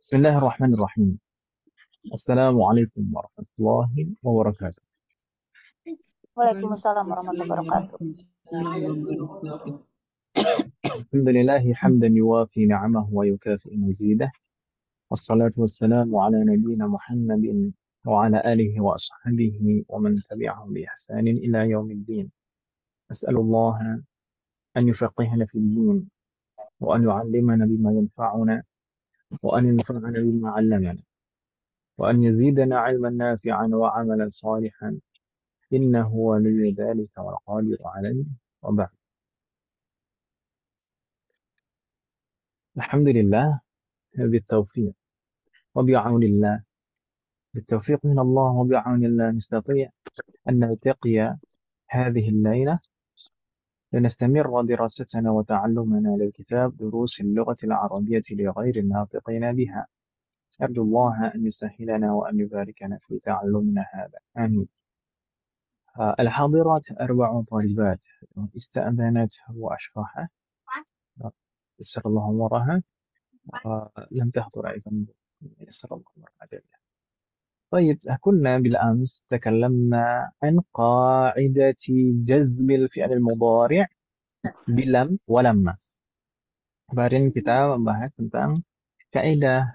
بسم الله الرحمن الرحيم. السلام عليكم ورحمة الله وبركاته. Waalaikumsalam warahmatullahi wabarakatuh. Waalaikumsalam warahmatullahi wabarakatuh. الحمد لله حمدا يوافي نعمه ويكافئ مزيده، والصلاة والسلام على نبينا محمد وعلى آله وأصحابه ومن تبعهم بإحسان إلى يوم الدين. أسأل الله أن يفقهنا في الدين، وأن يعلمنا بما ينفعنا، وأن ينفعنا بما علمنا، وأن يزيدنا علما نافعا وعملا صالحا، إنه ولي ذلك والقادر عليه. وبعد. الحمد لله بالتوفيق وبعون الله، بالتوفيق من الله وبعون الله نستطيع أن نلتقي هذه الليلة لنستمر دراستنا وتعلمنا للكتاب دروس اللغة العربية لغير الناطقين بها. أرجو الله أن يسهلنا وأن يباركنا في تعلمنا هذا، آمين. الحاضرات 4 طالبات استأذنت وأشرحت، يسر الله أمورها. لم تحضر أيضا، يسر الله أمورها. طيب، كنا بالأمس تكلمنا عن قاعدة جزم الفعل المضارع بلم ولما. Kemarin kita membahas tentang kaidah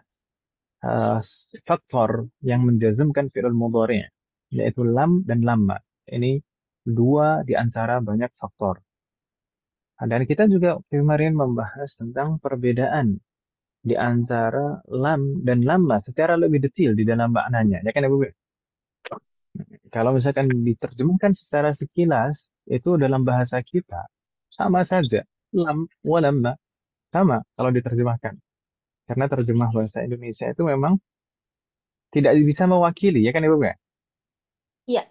faktor yang menjazmkan fi'il mudhari', yaitu lam dan lamma. Ini dua di antara banyak faktor. Dan kita juga kemarin membahas tentang perbedaan di antara lam dan lamma secara lebih detail di dalam maknanya. Ya kan, Ibu? Kalau misalkan diterjemahkan secara sekilas, itu dalam bahasa kita sama saja. Lam, walamma, sama kalau diterjemahkan. Karena terjemah bahasa Indonesia itu memang tidak bisa mewakili, ya kan Ibu? Iya,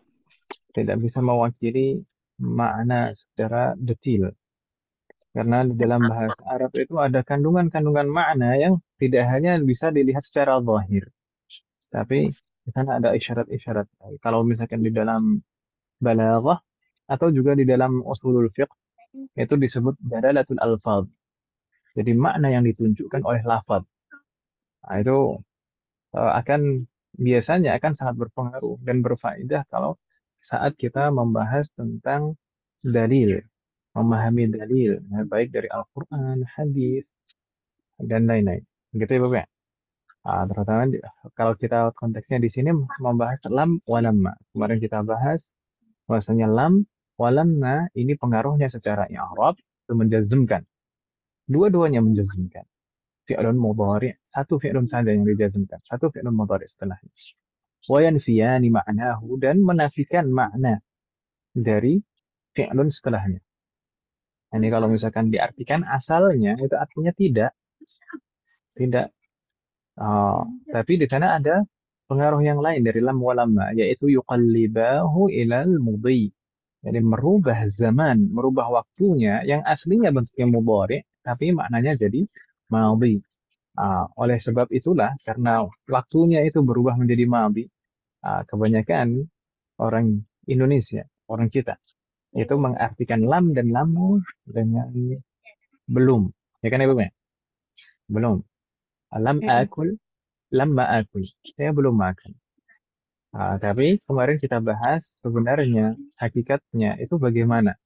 Tidak bisa mewakili makna secara detail. Karena di dalam bahasa Arab itu ada kandungan-kandungan makna yang tidak hanya bisa dilihat secara zahir. Tapi di sana ada isyarat-isyarat. Kalau misalkan di dalam balaghah atau juga di dalam usulul fiqh itu disebut dalalatul alfaz. Jadi makna yang ditunjukkan oleh lafaz. Nah, itu biasanya akan sangat berpengaruh dan berfaedah kalau saat kita membahas tentang dalil, memahami dalil, baik dari Al-Quran, hadis, dan lain-lain. Gitu ya, Bapak? Terutama kalau kita konteksnya di sini membahas lam walamma. Kemarin kita bahas bahwasanya lam walamma ini pengaruhnya secara i'rab itu menjazmkan. Dua-duanya menjazmkan. Fi'lun mudhari', satu fi'lun saja yang dijazmkan, satu fi'lun mudhari' setelahnya. Wa yanfiyani ma'nahu, dan menafikan makna dari fi'lun setelahnya. Ini kalau misalkan diartikan asalnya itu artinya tidak, tidak. Tapi di sana ada pengaruh yang lain dari lam wa lamma, yaitu yuqallibahu ilal mudhi. Jadi merubah zaman, merubah waktunya yang aslinya bentuknya mudhari, tapi maknanya jadi madhi. Oleh sebab itulah, karena waktunya itu berubah menjadi madhi, kebanyakan orang Indonesia, orang kita, itu mengartikan lam dan lamu dengan belum. Ya kan, Ibu? Belum. Lam akul, lamma akul. Saya belum makan. Tapi kemarin kita bahas sebenarnya hakikatnya itu bagaimana.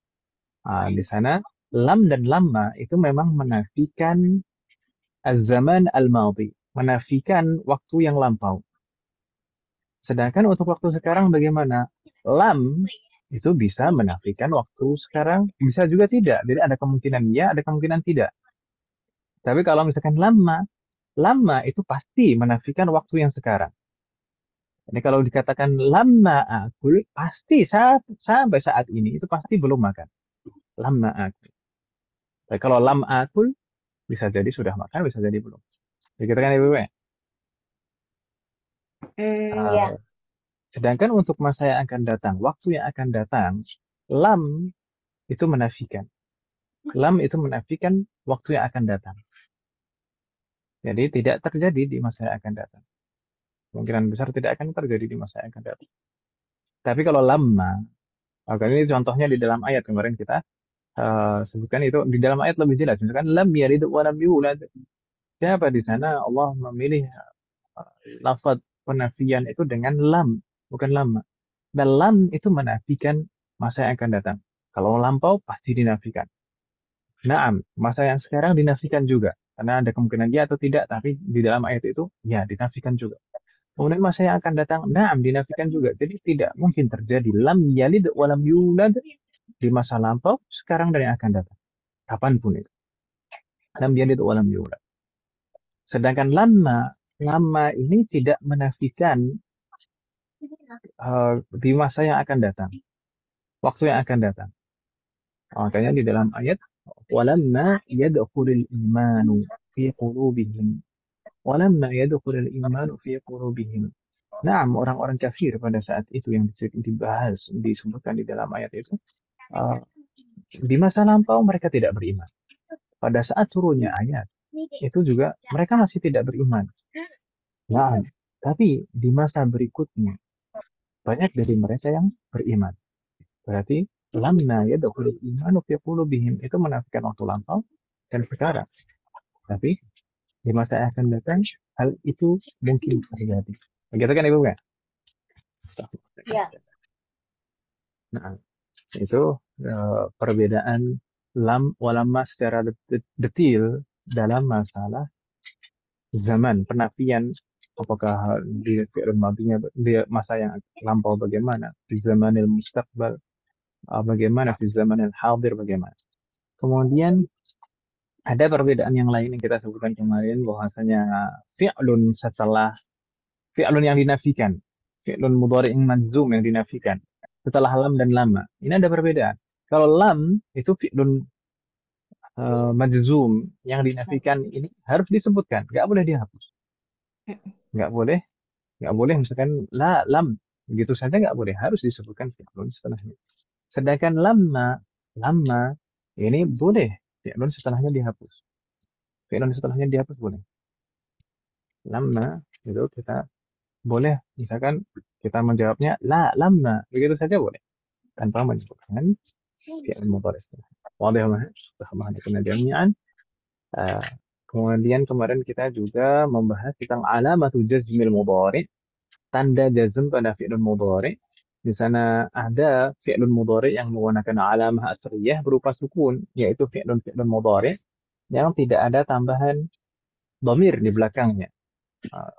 Di sana lam dan lamma itu memang menafikan az-zaman al-madhi, menafikan waktu yang lampau. Sedangkan untuk waktu sekarang bagaimana? Lam itu bisa menafikan waktu sekarang, bisa juga tidak. Jadi ada kemungkinan ya, ada kemungkinan tidak. Tapi kalau misalkan lama, lama itu pasti menafikan waktu yang sekarang. Ini kalau dikatakan lama akul, pasti sampai saat ini itu pasti belum makan. Lama akul. Tapi kalau lam akul, bisa jadi sudah makan, bisa jadi belum. Begitu kan, Ibu? ya. Uh, Sedangkan untuk masa yang akan datang, waktu yang akan datang, lam itu menafikan. Lam itu menafikan waktu yang akan datang. Jadi tidak terjadi di masa yang akan datang. Kemungkinan besar tidak akan terjadi di masa yang akan datang. Tapi kalau lama, ini contohnya di dalam ayat kemarin kita sebutkan itu di dalam ayat lebih jelas. Misalkan lam yalid wa lam yulad. Kenapa di sana Allah memilih lafaz penafian itu dengan lam, bukan lama. Dan lam itu menafikan masa yang akan datang. Kalau lampau pasti dinafikan. Naam, masa yang sekarang dinafikan juga. Karena ada kemungkinan ya atau tidak, tapi di dalam ayat itu ya dinafikan juga. Kemudian masa yang akan datang, naam dinafikan juga. Jadi tidak mungkin terjadi lam yalid walam yulad di masa lampau, sekarang dan yang akan datang. Kapanpun itu. Lam yalid walam yulad. Sedangkan lama ini tidak menafikan di masa yang akan datang, waktu yang akan datang. Makanya di dalam ayat walamma yadkhulul imanu fi qulubihim. Walamma yadkhulul imanu fi qulubihim. Nah, orang-orang kafir pada saat itu yang dibahas, disebutkan di dalam ayat itu, uh, di masa lampau mereka tidak beriman. Pada saat turunnya ayat, itu juga mereka masih tidak beriman. Nah, tapi di masa berikutnya, banyak dari mereka yang beriman. Berarti lamna yadkhulul imanu fi qulubihim itu menafikan waktu lampau dan sekarang. Tapi di masa yang akan datang hal itu mungkin terjadi. Begitu kan Ibu kan? Ya. Nah, itu perbedaan lam walamma secara detil dalam masalah zaman penafian, apakah di fi'il madinya di masa yang lampau bagaimana, di zamanil mustaqbal bagaimana, di zamanil hadir bagaimana. Kemudian ada perbedaan yang lain yang kita sebutkan kemarin bahwasanya fi'lun setelah fi'lun yang dinafikan, fi'lun mudhari' manzum yang dinafikan setelah lam dan lama. Ini ada perbedaan. Kalau lam itu fi'lun majzum yang dinafikan ini harus disebutkan, nggak boleh dihapus. Nggak boleh, misalkan lam begitu saja nggak boleh, harus disebutkan fi'lun setelahnya. Sedangkan lama ini boleh fi'lun setelahnya dihapus. Fi'lun setelahnya dihapus boleh. Lama itu kita boleh misalkan kita menjawabnya lama begitu saja boleh tanpa menyebutkan fi'il mudhari setelahnya. Wadih ya jami'an. Kemudian kemarin kita juga membahas tentang alamatul jazmil mudhari, tanda jazm pada fi'il mudhari. Di sana ada fi'il mudhari yang menggunakan alamah asriyah berupa sukun, yaitu fi'il mudhari yang tidak ada tambahan dhamir di belakangnya.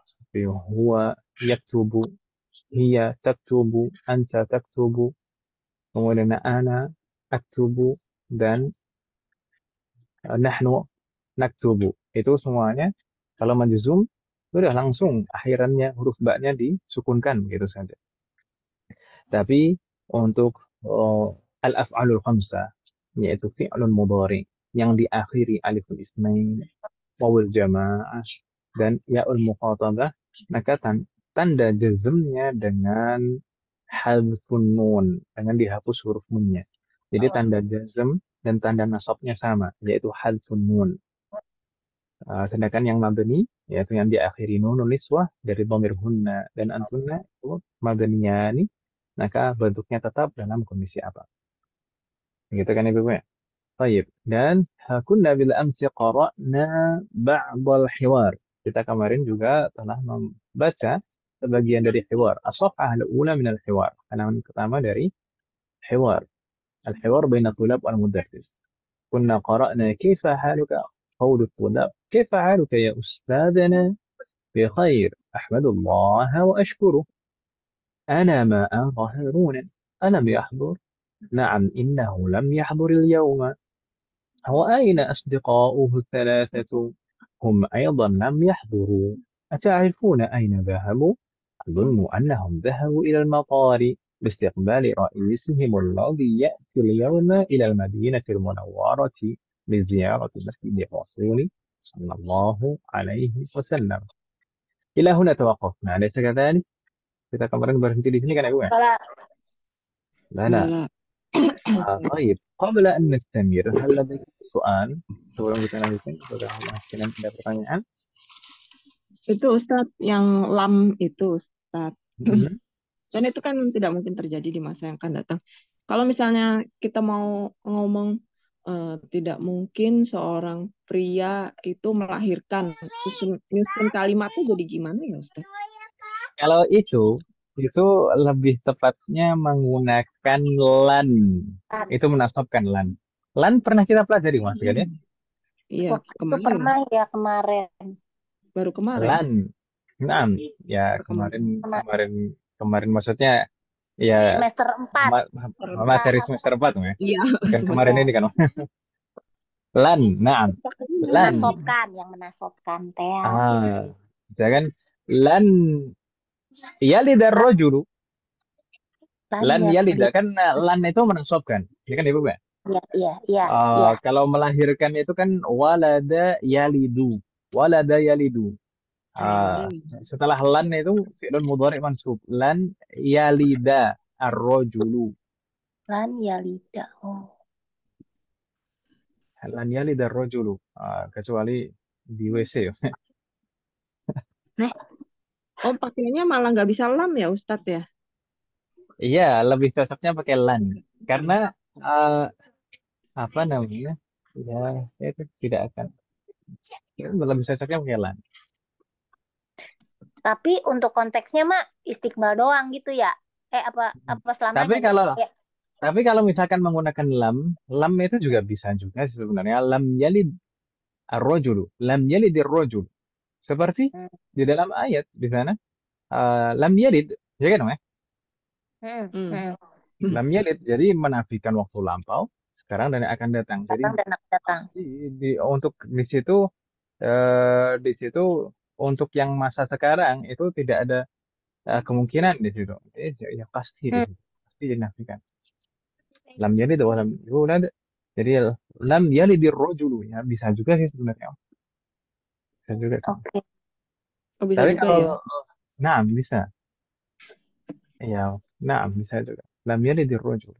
Seperti huwa yaktubu, hiya taktubu, anta taktubu, kemudian ana aktubu, dan nahnu naktubu. Itu semuanya kalau majzum sudah langsung akhirannya huruf ba-nya disukunkan gitu saja. Tapi untuk al-af'alul khamsah yaitu fi'lun mudhari yang diakhiri aliful isnain, wawul jamaah dan ya'ul muqatabah, maka tanda jazmnya dengan hadfun nun, dengan dihapus huruf nunnya. Jadi tanda jazm dan tanda nasabnya sama, yaitu hadfun nun. Sedangkan yang mabni yaitu yang diakhiri nunun niswah dari dhamir hunna dan antunna itu mabniyani, maka bentuknya tetap dalam kondisi apa. Begitu kan Ibu ya? Baik. Dan kunna bil amsi qara'na ba'dal hiwar. Kita kemarin juga telah membaca sebagian dari hiwar. As-safhah al-ula min al-hiwar. Halaman pertama dari hiwar. Al-hiwar baina tulab wal mudarris. كنا قرأنا كيف حالك قول الطلاب كيف حالك يا أستاذنا بخير أحمد الله وأشكره أنا ما أرى هارون ألم يحضر نعم إنه لم يحضر اليوم وأين أصدقاؤه الثلاثة هم أيضا لم يحضروا أتعرفون أين ذهبوا أظن أنهم ذهبوا إلى المطار باستقبال رئيسهم الذي يأتي اليوم إلى المدينة المنورة لزيارة مسجد الرسول صلى الله عليه وسلم. إلى هنا توقفنا أليس كذلك؟ kita kemarin berhenti di sini kan ya Bu ya? لا لا. طيب قبل أن نستمر هل لديك سؤال sebelum kita lanjutkan? Apakah kalian ada pertanyaan? Itu Ustadz yang lam itu Ustadz. Dan itu kan tidak mungkin terjadi di masa yang akan datang. Kalau misalnya kita mau ngomong tidak mungkin seorang pria itu melahirkan. Nyusun kalimatnya jadi gimana ya Ustaz? Kalau itu lebih tepatnya menggunakan lan. Itu menasabkan lan. Lan pernah kita pelajari Mas kan ya? Iya, Waktu itu kemarin. pernah ya kemarin. Baru kemarin. Lan. Nah, ya kemarin maksudnya ya Semester 4. materi semester 4 ya. Iya, Bukan kemarin ini kan. Lan, nah, lan. Yang menasobkan teh. Misalkan lan yalidar rojulu. Lan yalida kan lan itu menasabkan. Ini kan Ibu ya? Iya. Kalau melahirkan itu kan walada yalidu. Walada yalidu. Setelah lan itu fi'lun mudhari' mansub. Lan yalida ar-rajulu. Lan yalida. Oh. Lan yalida ar-rajulu. Kecuali di WC. Oh, pakainya malah nggak bisa lam ya Ustadz ya? Iya, lebih cocoknya pakai lan. Karena apa namanya? Ya, itu tidak akan. Lebih cocoknya pakai lan. Tapi untuk konteksnya mah istiqbal doang gitu ya? Apa selamanya gitu? Ya. Tapi kalau misalkan menggunakan lam itu juga bisa juga sih sebenarnya. Lam yalid ar-rajulu, lam yalid ar-rajul. Seperti di dalam ayat di sana, lam yalid, ya kan, ya? Lam yalid, jadi menafikan waktu lampau, sekarang dan yang akan datang. Jadi pasti untuk di situ untuk yang masa sekarang itu tidak ada kemungkinan di situ. Ya pasti di situ. Pasti dinafikan. Lam yalid wa lam yulad. Jadi lam yalidir rajulu ya bisa juga sih sebenarnya. Bisa juga. Oke. Oh, bisa Tapi juga kalau ya? nah bisa. Ya, nah bisa juga. Lam yalidir rajulu.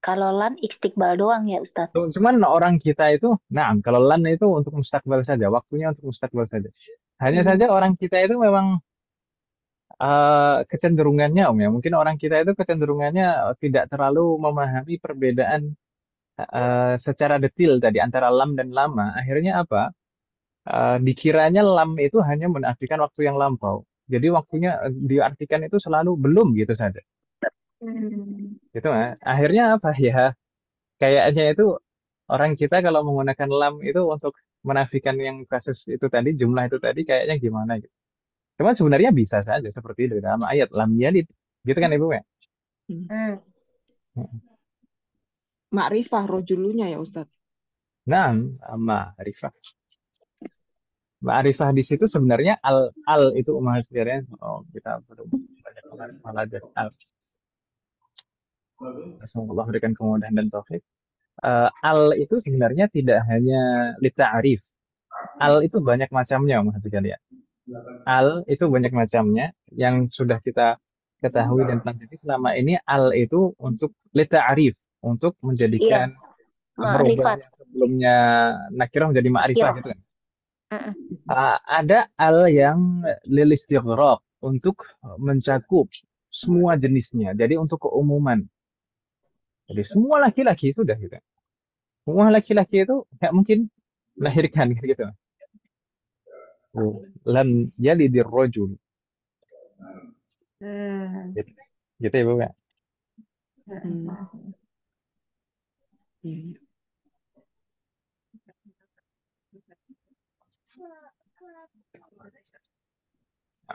Kalau lan istiqbal doang ya Ustadz? Cuman orang kita itu, nah kalau lan itu untuk mustakbal saja, waktunya untuk mustakbal saja. Hanya saja orang kita itu memang kecenderungannya ya, mungkin orang kita itu kecenderungannya tidak terlalu memahami perbedaan secara detail tadi antara lam dan lama. Akhirnya apa? Dikiranya lam itu hanya menafikan waktu yang lampau. Jadi waktunya diartikan itu selalu belum gitu saja. Gitu ya. Akhirnya apa ya? Kayaknya itu orang kita kalau menggunakan lam itu untuk menafikan yang kasus itu tadi, jumlah itu tadi kayaknya gimana gitu. Cuma sebenarnya bisa saja seperti itu dalam ayat lam yalid. Gitu kan Ibu ya? Makrifah rojulunya ya Ustadz? Nah, ma'rifah. Ma'rifah di situ sebenarnya al itu umah sekalian. Oh, kita belum banyak kemarin malah dari al. Semoga Allah berikan kemudahan dan taufik. Al itu sebenarnya tidak hanya lita'arif. Al itu banyak macamnya, Mas sekalian. Al itu banyak macamnya yang sudah kita ketahui dan pelajari selama ini. Al itu untuk lita'arif, untuk menjadikan merubah yang sebelumnya nakirah menjadi ma'rifah gitu kan. Ada al yang lil istighraq untuk mencakup semua jenisnya. Jadi untuk keumuman. Jadi semua laki-laki sudah gitu. Semua laki-laki itu nggak mungkin melahirkan gitu. Lam yalidir rajul. Gitu, gitu ya Bu ya. Iya.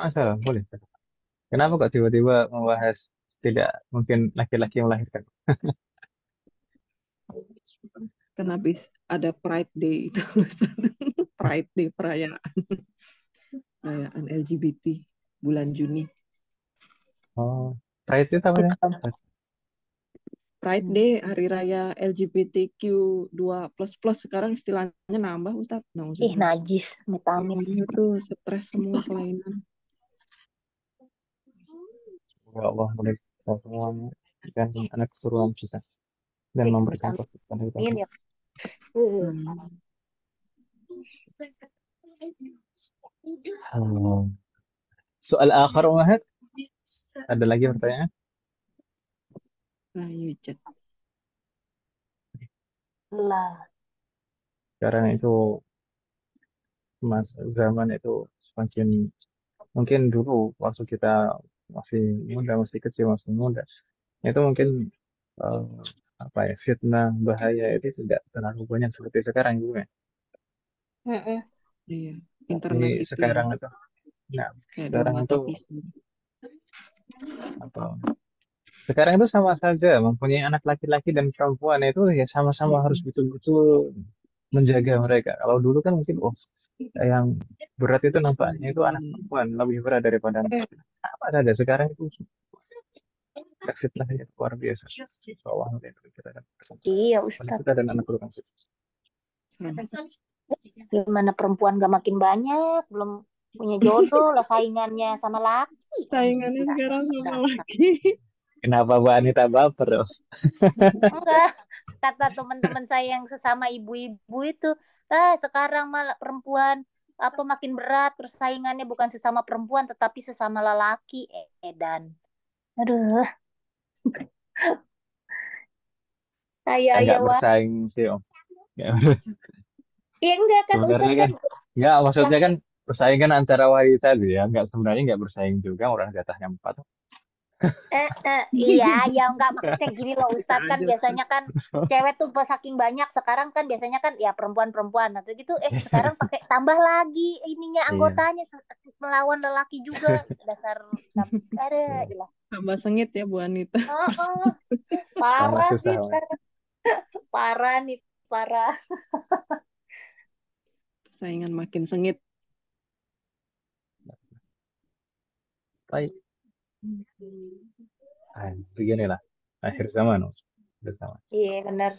Salah, boleh. Kenapa kok tiba-tiba membahas tidak mungkin laki-laki yang melahirkan? Karena ada Pride Day itu. Pride Day, perayaan LGBT bulan Juni. Oh, Pride itu apa ya? Pride Day, hari raya LGBTQ2++. Sekarang istilahnya nambah Ustadz. Najis, vitamin. Itu stres semua kelainan. Ya Allah, boleh kita semuanya dan anak keturunan kita dan memberikan taufik pada kita. Soal akhir Umahad, ada lagi pertanyaan? Nah, Yujat. Lah. Sekarang itu zaman itu semakin mungkin dulu waktu kita masih muda, masih kecil, masih muda, itu mungkin eh, apa ya, fitnah bahaya itu tidak terlalu banyak seperti sekarang juga. Mm-mm. Iya, Tapi internet itu ya sekarang itu, nah, kayak dua sekarang mata itu pisau. apa? Sekarang itu sama saja mempunyai anak laki-laki dan perempuan itu ya sama-sama harus Mm-mm. betul-betul menjaga mereka. Kalau dulu kan mungkin yang berat itu nampaknya itu anak Perempuan. perempuan lebih berat daripada anak Mm. laki-laki. Apa ada sekarang itu fitnahnya luar biasa. Bawah itu kita dan Iya, wanita Ustadz. dan anak laki. Serem. Gimana perempuan gak makin banyak, belum punya jodoh lah saingannya sama laki. Saingannya Enggak, sekarang sama dasar. lagi. Kenapa wanita baper? Loh? Enggak, kata teman-teman saya yang sesama ibu-ibu itu, sekarang malah perempuan apa makin berat persaingannya bukan sesama perempuan tetapi sesama lelaki. Edan. Aduh, Nggak ayah wah. bersaing sih om. Ya, Ya enggak kan sebenarnya Ustadz kan kan nggak maksudnya laki kan persaingan antara wanita itu ya nggak sebenarnya nggak bersaing juga orang jatahnya 4. iya ya enggak maksudnya gini loh Bisa Ustadz kan aja, Ustaz. biasanya kan cewek tuh pas saking banyak sekarang kan biasanya kan ya perempuan-perempuan atau gitu sekarang pakai tambah lagi ininya Iya. anggotanya melawan lelaki juga dasar ada ilah. Tambah sengit ya Bu Anita. Oh, oh, Tambah parah susah sih om. sekarang parah nih parah. Saingan makin sengit. Baik. Beginilah akhir zaman om. Bersama. Iya benar.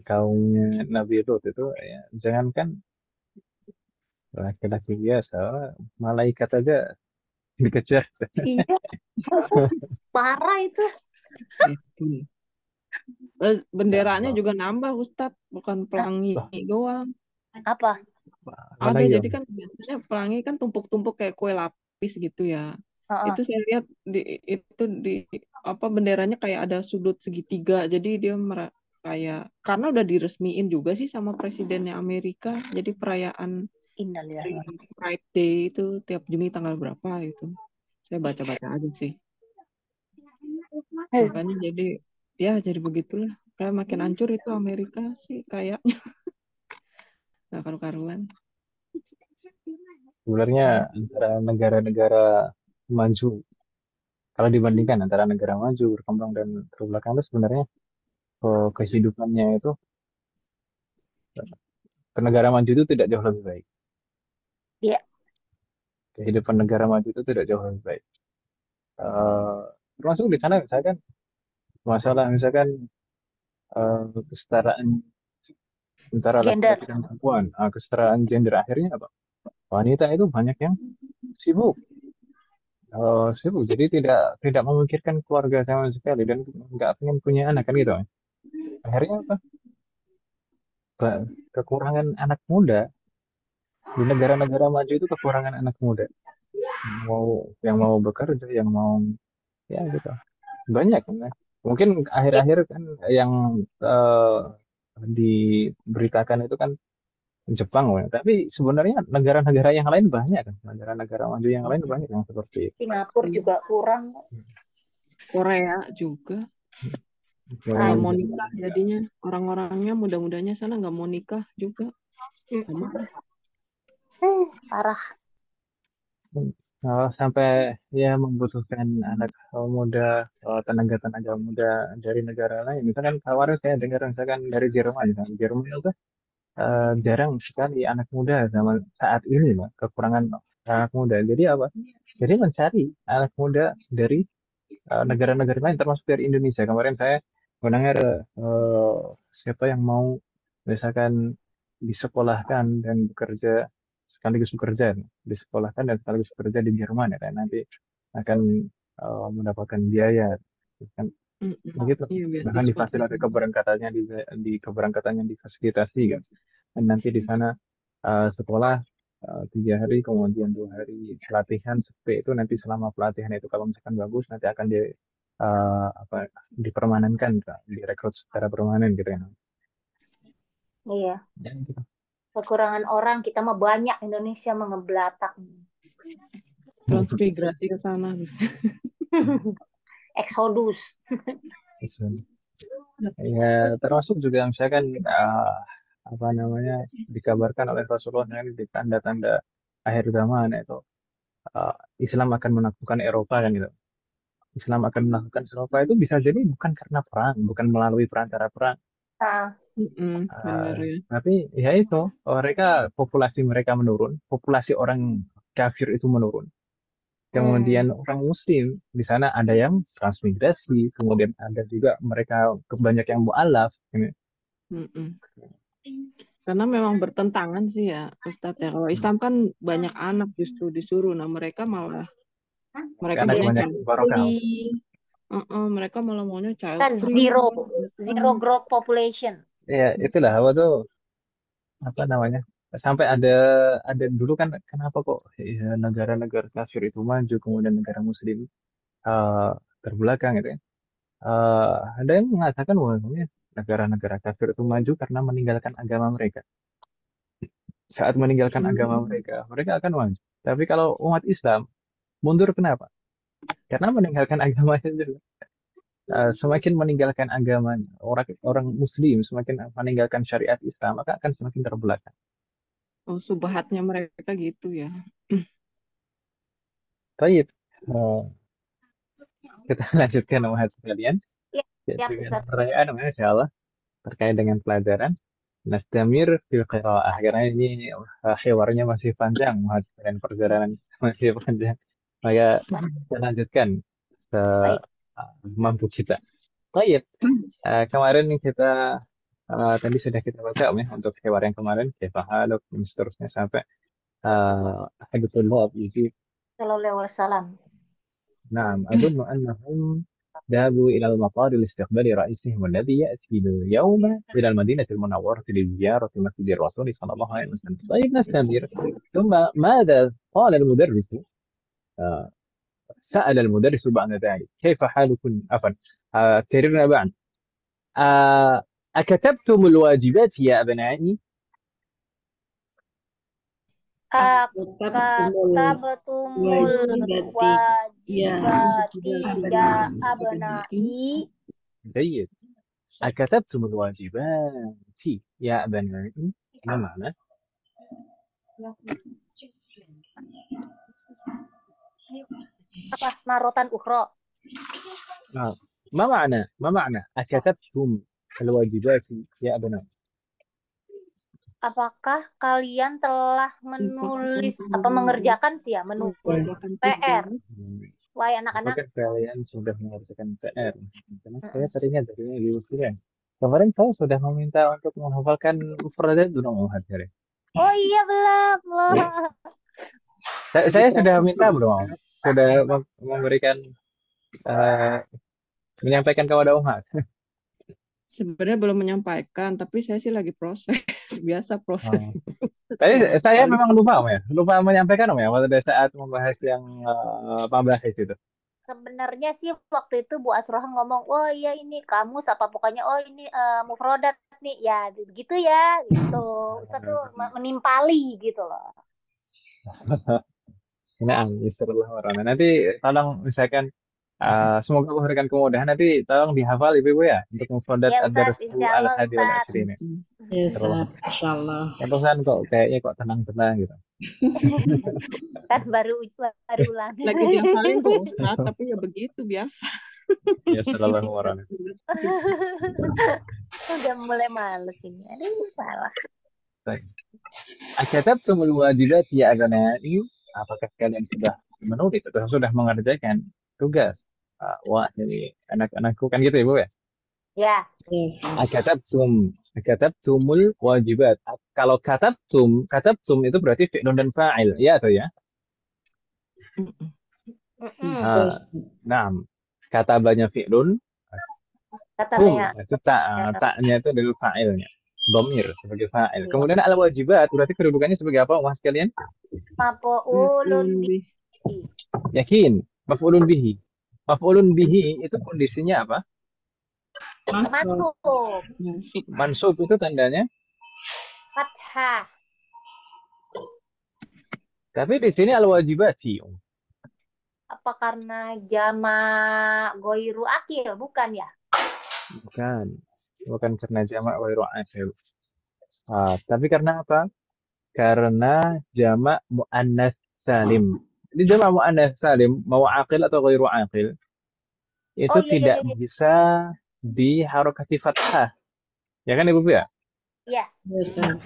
Kaumnya Nabi Lut itu ya jangankan laki-laki biasa, malaikat aja dikejar. Iya parah itu. Itu. Benderanya juga nambah Ustadz, bukan Hah, pelangi Loh, doang. apa apa Ada, lagi jadi om? kan biasanya pelangi kan tumpuk-tumpuk kayak kue lapis gitu ya. Heeh. Itu saya lihat itu di apa benderanya kayak ada sudut segitiga. Jadi dia kayak karena udah diresmiin juga sih sama presidennya Amerika. Jadi perayaan hari Innalillahi. Pride Day itu tiap Juni tanggal berapa itu. Saya baca-baca aja sih. Makanya jadi ya jadi begitulah. Kayak makin hancur itu Amerika sih kayaknya nggak karu-karuan. Sebenarnya antara negara-negara maju, kalau dibandingkan antara negara maju, berkembang dan terbelakang itu sebenarnya kehidupannya itu ke negara maju itu tidak jauh lebih baik. Iya. Kehidupan negara maju itu tidak jauh lebih baik. Eh, Termasuk di sana misalkan masalah misalkan kesetaraan antara Gender. laki-laki dan perempuan, kesetaraan gender akhirnya apa? Wanita itu banyak yang sibuk, sibuk. Jadi tidak tidak memikirkan keluarga sama sekali dan nggak pengen punya anak kan gitu. Akhirnya apa? Kekurangan anak muda di negara-negara maju itu kekurangan anak muda yang mau bekerja, yang mau ya gitu. Banyak kan. Mungkin Iya. akhir-akhir kan yang eh, diberitakan itu kan Jepang, weh. Tapi sebenarnya negara-negara yang lain banyak kan. Negara-negara maju yang lain banyak yang seperti itu. Singapura juga kurang. Korea juga Korea nggak Ah, mau juga nikah jadinya orang-orangnya muda-mudanya sana nggak mau nikah juga sama. parah. kalau sampai ya membutuhkan anak muda, tenaga-tenaga muda dari negara lain. Misalkan kemarin saya dengar misalkan dari Jerman, misalkan. Jerman itu jarang sekali anak muda zaman saat ini, Pak, kekurangan anak muda. Jadi apa? Jadi mencari anak muda dari negara-negara lain, termasuk dari Indonesia. Kemarin saya mendengar siapa yang mau misalkan disekolahkan dan bekerja sekaligus bekerja, disekolahkan dan sekaligus bekerja di Jerman ya, kan nanti akan mendapatkan biaya, kan Mm-mm. begitu. Iya Bahkan beasiswa di difasilitasi sana. keberangkatannya di keberangkatannya difasilitasi kan. Dan nanti di sana sekolah 3 hari, kemudian 2 hari pelatihan seperti itu. Nanti selama pelatihan itu kalau misalkan bagus, nanti akan apa dipermanenkan, direkrut secara permanen gitu ya. Iya, Ya, gitu. kekurangan orang kita mah banyak, Indonesia mah ngebelatak. Transmigrasi ke sana bisa. Exodus. Ya, termasuk juga misalkan apa namanya dikabarkan oleh Rasulullah yang di tanda-tanda akhir zaman itu Islam akan menaklukkan Eropa kan gitu. Islam akan menaklukkan Eropa itu bisa jadi bukan karena perang, bukan melalui perantara perang, Ah, Benar ya. tapi ya itu populasi mereka menurun, populasi orang kafir itu menurun. Kemudian orang Muslim di sana ada yang transmigrasi, kemudian ada juga mereka banyak yang mualaf. Ini. Mm-mm. Karena memang bertentangan sih ya Ustadz ya. Kalau Islam kan banyak anak justru disuruh. Nah mereka malah Karena maunya banyak child barokah. free. Mereka malah maunya child kita free. zero growth population. Ya, itulah apa tuh apa namanya? Sampai ada dulu kan kenapa kok ya, negara-negara kafir itu maju kemudian negara muslim eh, terbelakang gitu ya. Ada yang mengatakan bahwa negara-negara kafir itu maju karena meninggalkan agama mereka. Saat meninggalkan agama mereka akan maju. Tapi kalau umat Islam mundur kenapa? Karena meninggalkan agamanya juga. Semakin meninggalkan agamanya, orang orang Muslim semakin meninggalkan syariat Islam, maka akan semakin terbelakang. Oh, subahatnya mereka gitu ya. Baik, kita lanjutkan Muhammad sekalian. Ya, siap, Dengan Ustaz. pertanyaan, Masya Allah, terkait dengan pelajaran. Nastamir fil qiraah. Karena ini hewarnya masih panjang, Muhammad sekalian, perjalanan masih panjang. Maka kita lanjutkan Baik. semampu kita. Baik, kemarin kita tadi sudah kita baca ya untuk hewan yang kemarin, Kefahaluk, dan seterusnya sampai Ahadutullah Yusuf. Sallallahu alaihi wasallam. نعم أظن أنهم ذهبوا إلى المطار لاستقبال رئيسهم الذي يأتي اليوم إلى المدينة المنورة لزيارة مسجد الرسول صلى الله عليه وسلم. طيب نستمر. ثم ماذا قال المدرس؟ آه، سأل المدرس بعد ذلك كيف حالكم؟ عفوا كررنا بعد أكتبتم الواجبات يا أبنائي؟ Katabtumul wajibati ya abnai. جيد. أكتبتم الواجبات يا أبنائي؟ ما معنى؟ Apa marotan ukhra? ما معنى أكتبتم الواجبات يا أبنائي؟ Apakah kalian telah menulis apa mengerjakan sih ya, menulis PR? Wahai anak-anak. Apakah kalian sudah mengerjakan PR? Karena saya teringat dari di usia. Kemarin saya sudah meminta untuk menghafalkan mufradat belum hari. Oh iya belum. Saya sudah minta belum? Sudah memberikan menyampaikan kepada umat. Sebenarnya belum menyampaikan, tapi saya sih lagi proses. Biasa proses. Tapi saya memang lupa ya. Lupa menyampaikan ya pada saat membahas yang pembahas itu. Sebenarnya sih waktu itu Bu Asroha ngomong, oh iya ini kamus apa pokoknya, oh ini mufrodat nih ya gitu ya gitu. Ustaz tuh menimpali gitu loh. Nah, Bismillahirrahmanirrahim. Nanti tolong misalkan semoga memberikan kemudahan, nanti tolong dihafal ibu-ibu ya untuk mufradat Ya Ustaz, ad-darsu insyaallah al-hadi wal Ustaz. ashrin. Ya Ustaz, insyaallah. Terusan kok kayaknya kok tenang-tenang gitu. Kan baru ulang. Lagi dihafalin kok Ustaz, tapi ya begitu biasa. Ya sallallahu alaihi Udah mulai males ini. Aduh, malas. Akatabtumul wajibat ya abnai? Apakah kalian sudah menulis atau sudah mengerjakan tugas? Wah, jadi anak-anakku kan gitu ya, Bu ya? Ya. Akatabtumul wajibat. Kalau katabtum itu berarti fi'lun dan fa'il, ya atau ya? Naam. Katabanya fi'lun. Katanya. Itu ta'nya itu adalah fa'ilnya. Dhamir sebagai fa'il. Kemudian al-wajibat berarti kedudukannya sebagai apa, Mas kalian? Maf'ulun bihi. Yakin, maf'ulun bihi. Maf'ulun bihi itu kondisinya apa? Masuk. Mansub. Mansub itu tandanya. Fathah. Tapi di sini al-wajibati. Apa karena jamak goiru akil? Bukan ya? Bukan. Bukan karena jamak ghairu akil. Tapi karena apa? Karena jamak muannats salim. Jadi jamak muannats salim mau akil atau ghairu akil itu Oh iya iya tidak iya. bisa diharokati fathah. Ya kan Ibu ya? Iya. Ya, Ustaz.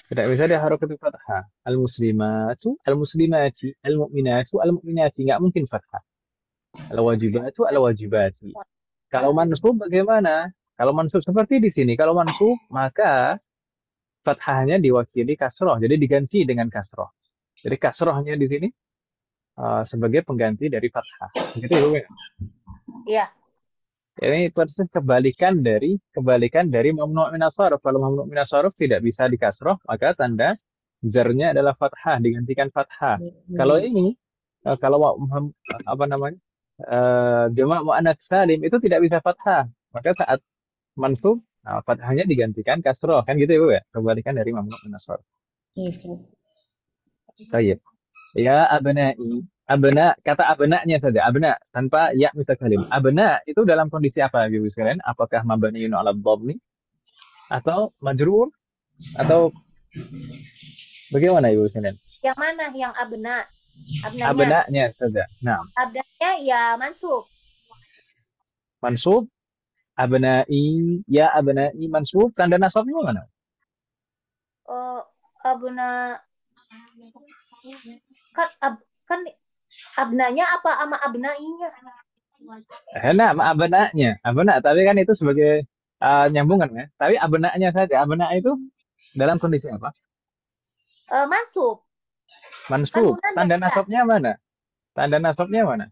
Tidak bisa diharokati fathah. Al-muslimatu, al-muslimati, al-mu'minatu, al-mu'minati. Nggak mungkin fathah. Al-wajibatu, al-wajibati. Kalau mansub bagaimana? Kalau mansub seperti di sini. Kalau mansub maka fathahnya diwakili kasroh. Jadi diganti dengan kasroh. Jadi kasrohnya di sini sebagai pengganti dari fathah. Begitu ya, Bu ya? Iya. Ini persis kebalikan dari mamnu' minas sharf. Kalau mamnu' minas sharf tidak bisa dikasroh, maka tanda jarnya adalah fathah, digantikan fathah. Kalau ini, kalau apa namanya, jamak muannats salim itu tidak bisa fathah, maka saat mansub, fathahnya digantikan kasroh, kan gitu ya, Bu ya? Kebalikan dari mamnu' minas sharf. Ya, Ustaz. Baik. Ya abnai, abna kata abnanya saja, abna tanpa ya mutakalim. Abna itu dalam kondisi apa Ibu sekalian? Apakah mabniun 'ala dhammi atau majrur atau bagaimana Ibu sekalian? Yang mana? Yang abna? Abnanya. Abnanya saja. Nah, Abnanya ya mansub. mansub abnai, ya abnai mansub, tanda nasabnya mana? Oh, abna kan abnanya apa sama abnainya? Nah, abnanya, abna, tapi kan itu sebagai nyambungan ya. Tapi abnanya saja, abna itu dalam kondisi apa? Mansub. Mansub. Kan Tanda munada. nasabnya mana? Tanda nasabnya mana?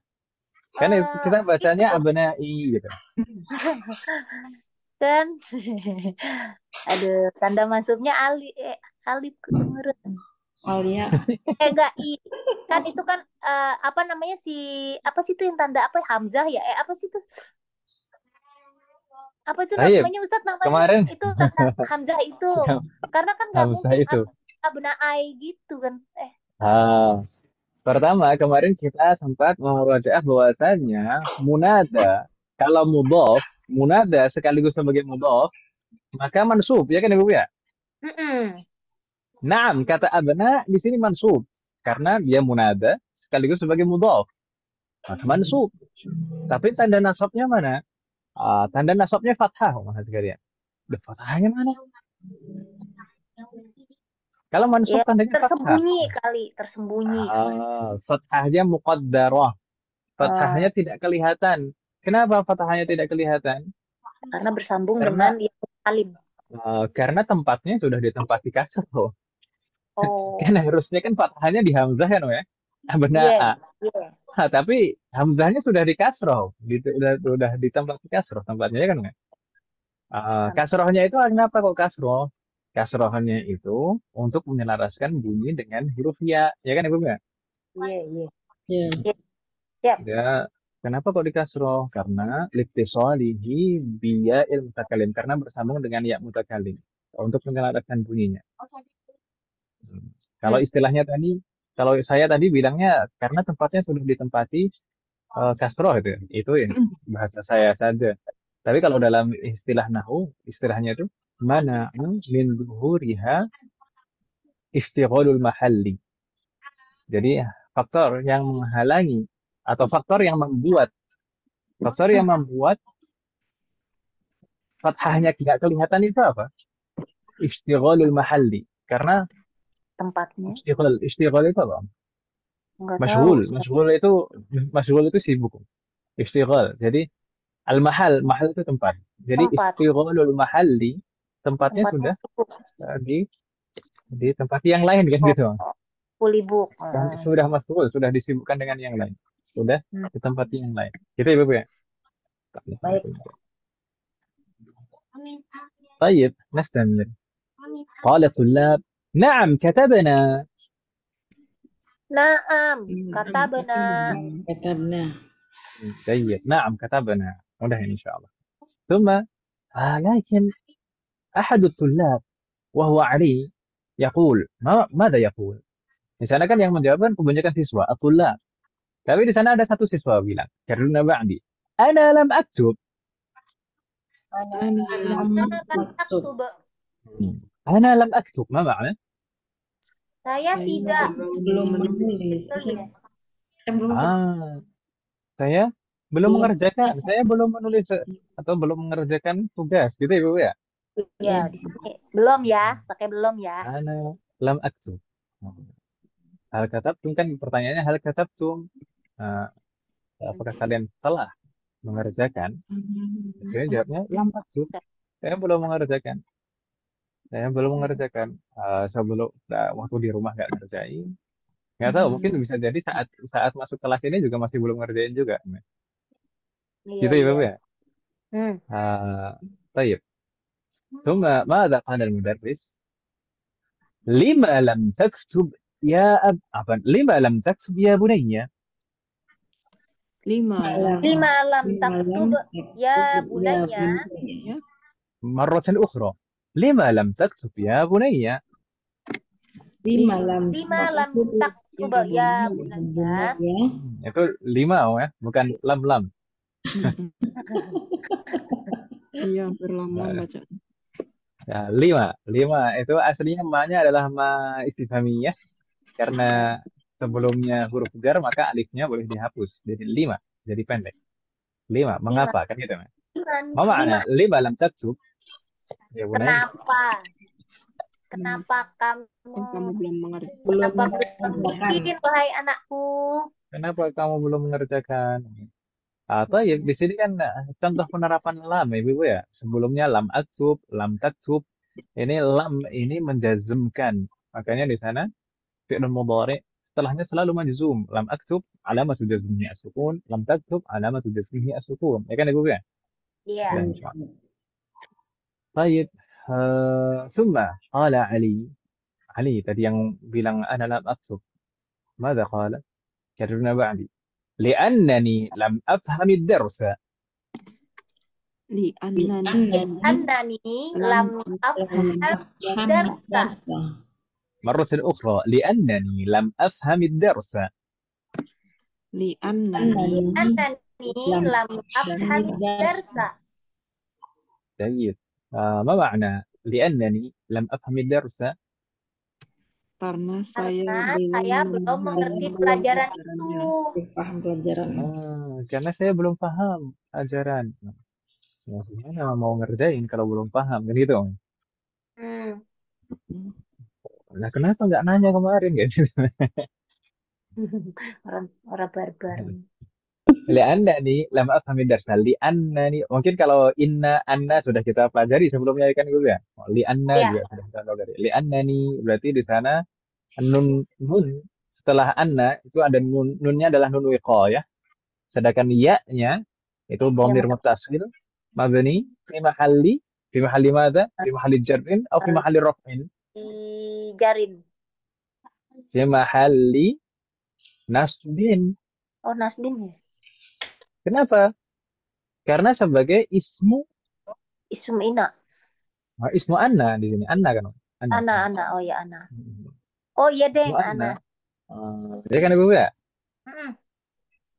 Kan kita bacanya abnai gitu. Kan aduh, tanda mansubnya alif kedengeran. Alia. Enggak kan itu kan apa namanya apa sih itu yang tanda apa Hamzah ya? Apa sih itu? Apa itu Baik. namanya Ustaz namanya? Kemarin Itu tanda Hamzah itu. Karena kan nggak Hamzah mungkin itu. abnai gitu kan. Pertama, kemarin kita sempat memurojaah bahwasanya munada kalau mudhof, munada sekaligus sebagai mudhof, maka mansub, ya kan Ibu ya? Naam, kata abna di sini mansub karena dia munada sekaligus sebagai mudhof. Maka mansub. Tapi tanda nasabnya mana? Tanda nasabnya fathah, Mas sekalian. Fathahnya mana? Kalau mansub tandanya tersembunyi fathah. kali, tersembunyi. Fathahnya muqaddarah. Fathahnya tidak kelihatan. Kenapa fathahnya tidak kelihatan? Karena bersambung dengan yang alim. Karena tempatnya sudah ditempati kasroh. Oh. Kan harusnya kan fathahnya di hamzah kan ya? Benar. Tapi hamzahnya sudah di kasroh, sudah ditempati kasroh tempatnya kan nggak? Kasrohnya itu kenapa kok kasroh? Kasrohnya itu untuk menyelaraskan bunyi dengan huruf ya kan Ibu nggak? Iya. Ya, kenapa kok di kasroh? Karena litisolihi biya il mutakalim, karena bersambung dengan ya mutakalim untuk menyelaraskan bunyinya. Kalau istilahnya tadi, kalau saya tadi bilangnya karena tempatnya sudah ditempati kasroh itu ya bahasa saya saja. Tapi kalau dalam istilah nahu, istilahnya itu mana min zuhuriha iftighalul mahalli. Jadi faktor yang menghalangi atau faktor yang membuat fathahnya tidak kelihatan itu apa? Iftighalul mahalli. Karena tempatnya. Istighol itu apa? Masyghul itu sibuk. Istighol. Jadi mahal itu tempat. Jadi istighalul mahalli, tempatnya sudah di tempat yang lain kan gitu. Kulibuk. Sudah masyghul, sudah disibukkan dengan yang lain. Sudah di tempat yang lain. Gitu ya, Bu ya? Baik. طيب نستمر. قال الطلاب نعم كتبنا. Naam, katabna. جيد نعم كتبنا mudah إن شاء الله ثم لكن أحد الطلاب وهو علي يقول ماذا يقول di sana kan yang menjawab kan kebanyakan siswa at-tullab tapi di sana ada satu siswa bilang karena ba'di ana lam aktub Ana Lam Ana lam maktub. aktub. ana lam aktub ma makna Saya tidak. Belum menulis. Betul ya? Saya belum saya belum Belum. mengerjakan saya belum menulis atau belum mengerjakan tugas gitu ya Bu ya Ya, di sini belum ya, pakai belum ya. ana lam aktub hal katabtum kan pertanyaannya hal katabtum apakah kalian telah mengerjakan saya jawabnya lam aktub saya belum mengerjakan sebelum waktu di rumah nggak ngerjain nggak tahu mungkin bisa jadi saat masuk kelas ini juga masih belum ngerjain juga Iya, gitu ya iya. Bapak ya طيب ثم ماذا قال المدرس لما لم تكتب يا لما لم تكتب يا بني 5 Lima lam taktub ya bunaya. مرة أخرى لما لم تكتب يا بني 5 lam Lima lam taktub ya bunaya. ya. itu 5 ya bukan lam Iya, berlama baca. ya 5 itu aslinya ma-nya adalah ma istifhamiyah karena sebelumnya huruf jar maka alifnya boleh dihapus jadi 5 jadi pendek 5 mengapa kan gitu ma makna 5 lam taktub ya bunai Kenapa kamu belum mengerti. kenapa belum bikin wahai anakku? kenapa kamu belum mengerjakan atau ya di sini kan contoh penerapan lam ya Ibu ya sebelumnya lam aktub lam taktub ini lam ini menjazmkan makanya di sana fi'il mudhari setelahnya selalu majzum lam aktub alamatu jazmihi as-sukun lam taktub alamatu jazmihi as-sukun ya kan Ibu ya Iya. طيب ثم قال علي tadi yang bilang ana lam aktub ماذا قال كررنا بعدي لأنني لم أفهم الدرس Annani lam afham darsa. مرة أخرى لأنني لم أفهم الدرس Annani lam afham darsa. جيد ما معنى لأنني لم أفهم الدرس Karena saya belum mengerti pelajaran itu. Paham pelajaran. Karena saya belum paham ajaran. Nah, gimana mau ngerjain kalau belum paham kan gitu? Nah, kenapa nggak nanya kemarin gitu? Orang barbar. Li'annani lam afhami darsa. Li'annani mungkin kalau inna anna sudah kita pelajari sebelumnya kan gue ya. Li'anna juga sudah kita pelajari. Li'annani berarti di sana nun setelah anna itu ada nunnya adalah nun wiqayah. Sedangkan ya-nya itu dhamir muttasil mabni fi mahalli madza? Fi mahalli jarrin atau fi mahalli raf'in? Jarin. Fi mahalli nasbin. Oh, nasbin ya. Kenapa? Karena sebagai ismu ina. Ismu anna di sini. Anna kan? Anna. Oh ya, Anna. Oh iya deh, Anna. Ya kan Ibu ya?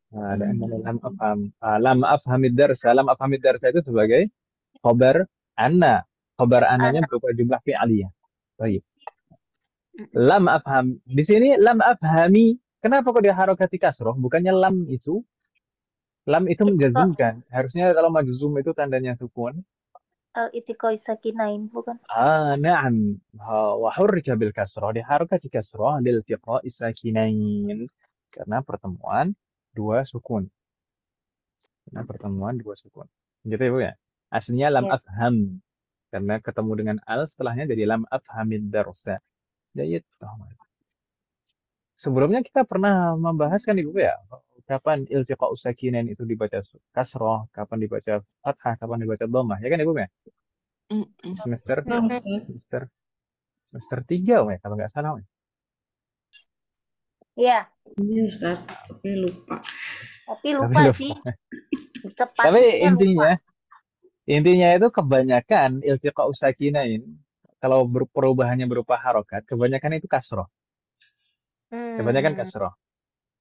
Ada lam afham. Lam afhamid darsa. Lam afhamid darsa itu sebagai khabar anna. Khabar annanya berupa jumlah fi'aliyah. Baik. Lam afham. Di sini lam afhami. Kenapa kok dia harokati kasroh? Bukannya lam itu? Lam itu menjazmkan. Harusnya kalau majzum itu tandanya sukun. Al-itiqai sakinain bukan? Na'am. Wa hurrika bil kasrah. Diharokati kasrah lil tiqa'i sakinain. Karena pertemuan dua sukun. Gitu ya Bu ya? Aslinya lam afham. Karena ketemu dengan al setelahnya jadi lam afhamid darsa. Jadi sebelumnya kita pernah membahas kan Ibu ya, kapan iltiqa'u sakinain itu dibaca kasroh, kapan dibaca fathah, kapan dibaca dhammah, ya kan Ibu ya? Semester 3 ya, kalau nggak salah. Iya. Iya Ustaz, tapi lupa. Tapi Tapi lupa sih. lupa. Tapi Tepatnya lupa. intinya itu kebanyakan iltiqa'us sakinain kalau perubahannya berupa harokat, kebanyakan itu kasroh. Kebanyakan Hmm. kasroh.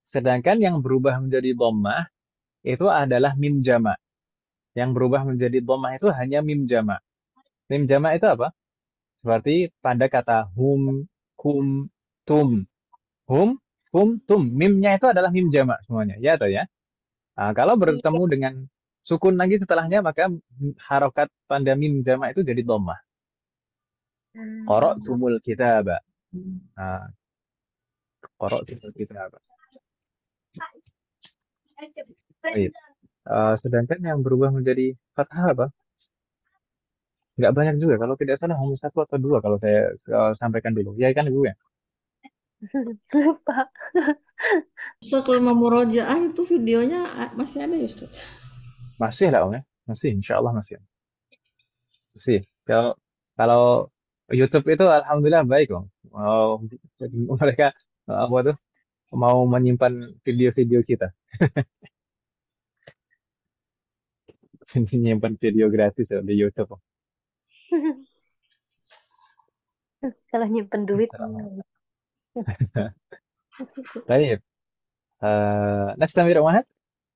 Sedangkan yang berubah menjadi dhammah itu adalah mim jama'. Yang berubah menjadi dhammah itu hanya mim jama'. Mim jama' itu apa? Seperti pada kata hum, kum, tum. Hum, kum, tum. Mimnya itu adalah mim jama' semuanya. Ya atau ya? Nah, kalau Iya. bertemu dengan sukun lagi setelahnya, maka harokat pada mim jama' itu jadi dhammah. Hmm. Qara'tumul kitaba. Nah, qara'tumul kitaba. Baik. Sedangkan yang berubah menjadi fathah apa? Nggak banyak juga. Kalau tidak salah hanya satu atau dua kalau saya sampaikan dulu. Ya kan Ibu ya? Lupa. Ustaz, kalau mau murojaah itu videonya masih ada ya Ustaz? Masih lah Om ya. Masih, insya Allah masih. Masih. Kalau kalau YouTube itu alhamdulillah baik Om. Mereka apa tuh mau menyimpan video-video kita. Menyimpan video gratis ya, di YouTube Om. Kalau nyimpen duit. طيب نستمر معك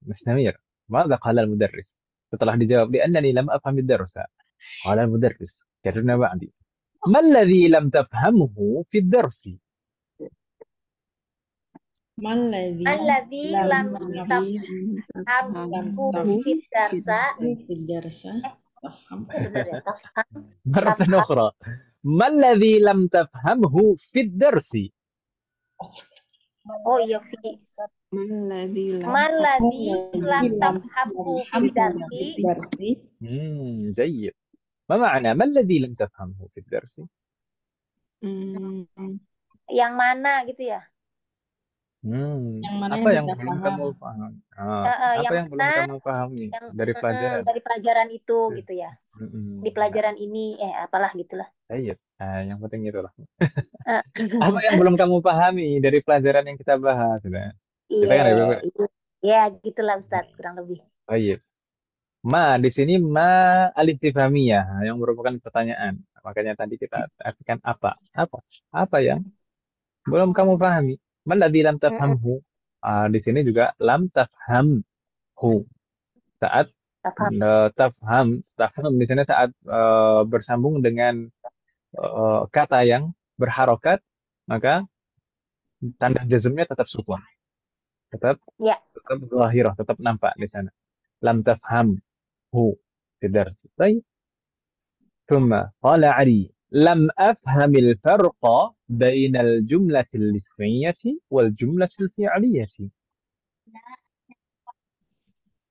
نستمر ماذا قال المدرس setelah dijawab لأنني لم أفهم الدرس قال المدرس كررنا بعدي ما الذي لم تفهمه في الدرس Maladzi Alladzi lam Lam tafhamhu fit darsa. fi darsa tafham. Benar ya, tafham. مرة Tafham. أخرى ما الذي لم تفهمه في الدرس Oh iya, fi. Maladzi lam Maladzi lam Maladzi lam tafhamhu tafham fit darsi. fi darsi. جيد ما معنى ما الذي لم تفهمه في الدرس Hmm. Yang mana gitu ya? Yang mana apa yang yang tidak belum paham? kamu paham apa Yang yang belum mana kamu pahami yang dari pelajaran dari pelajaran itu gitu ya. Di Nah, pelajaran ini apalah gitulah. baik. Yang penting itulah. Eh, Apa yang belum kamu pahami dari pelajaran yang kita bahas? Gitu. Kita kan Iya, ya gitulah Ustadz kurang lebih. Baik. Ma di sini ma alif istifhamiyah yang merupakan pertanyaan. Makanya tadi kita artikan apa? Apa yang belum kamu pahami? Man ladzi lam Mm-mm. tafhamhu. Di sini juga lam tafhamhu. Saat Tafham. tafham di sini saat bersambung dengan kata yang berharokat, maka tanda jazmnya tetap sukun. Tetap Ya. zahirah, tetap nampak di sana. Lam tafhamhu. Tidak. Baik. ثم قال علي لم أفهم الفرق بين الجملة الاسمية والجملة الفعلية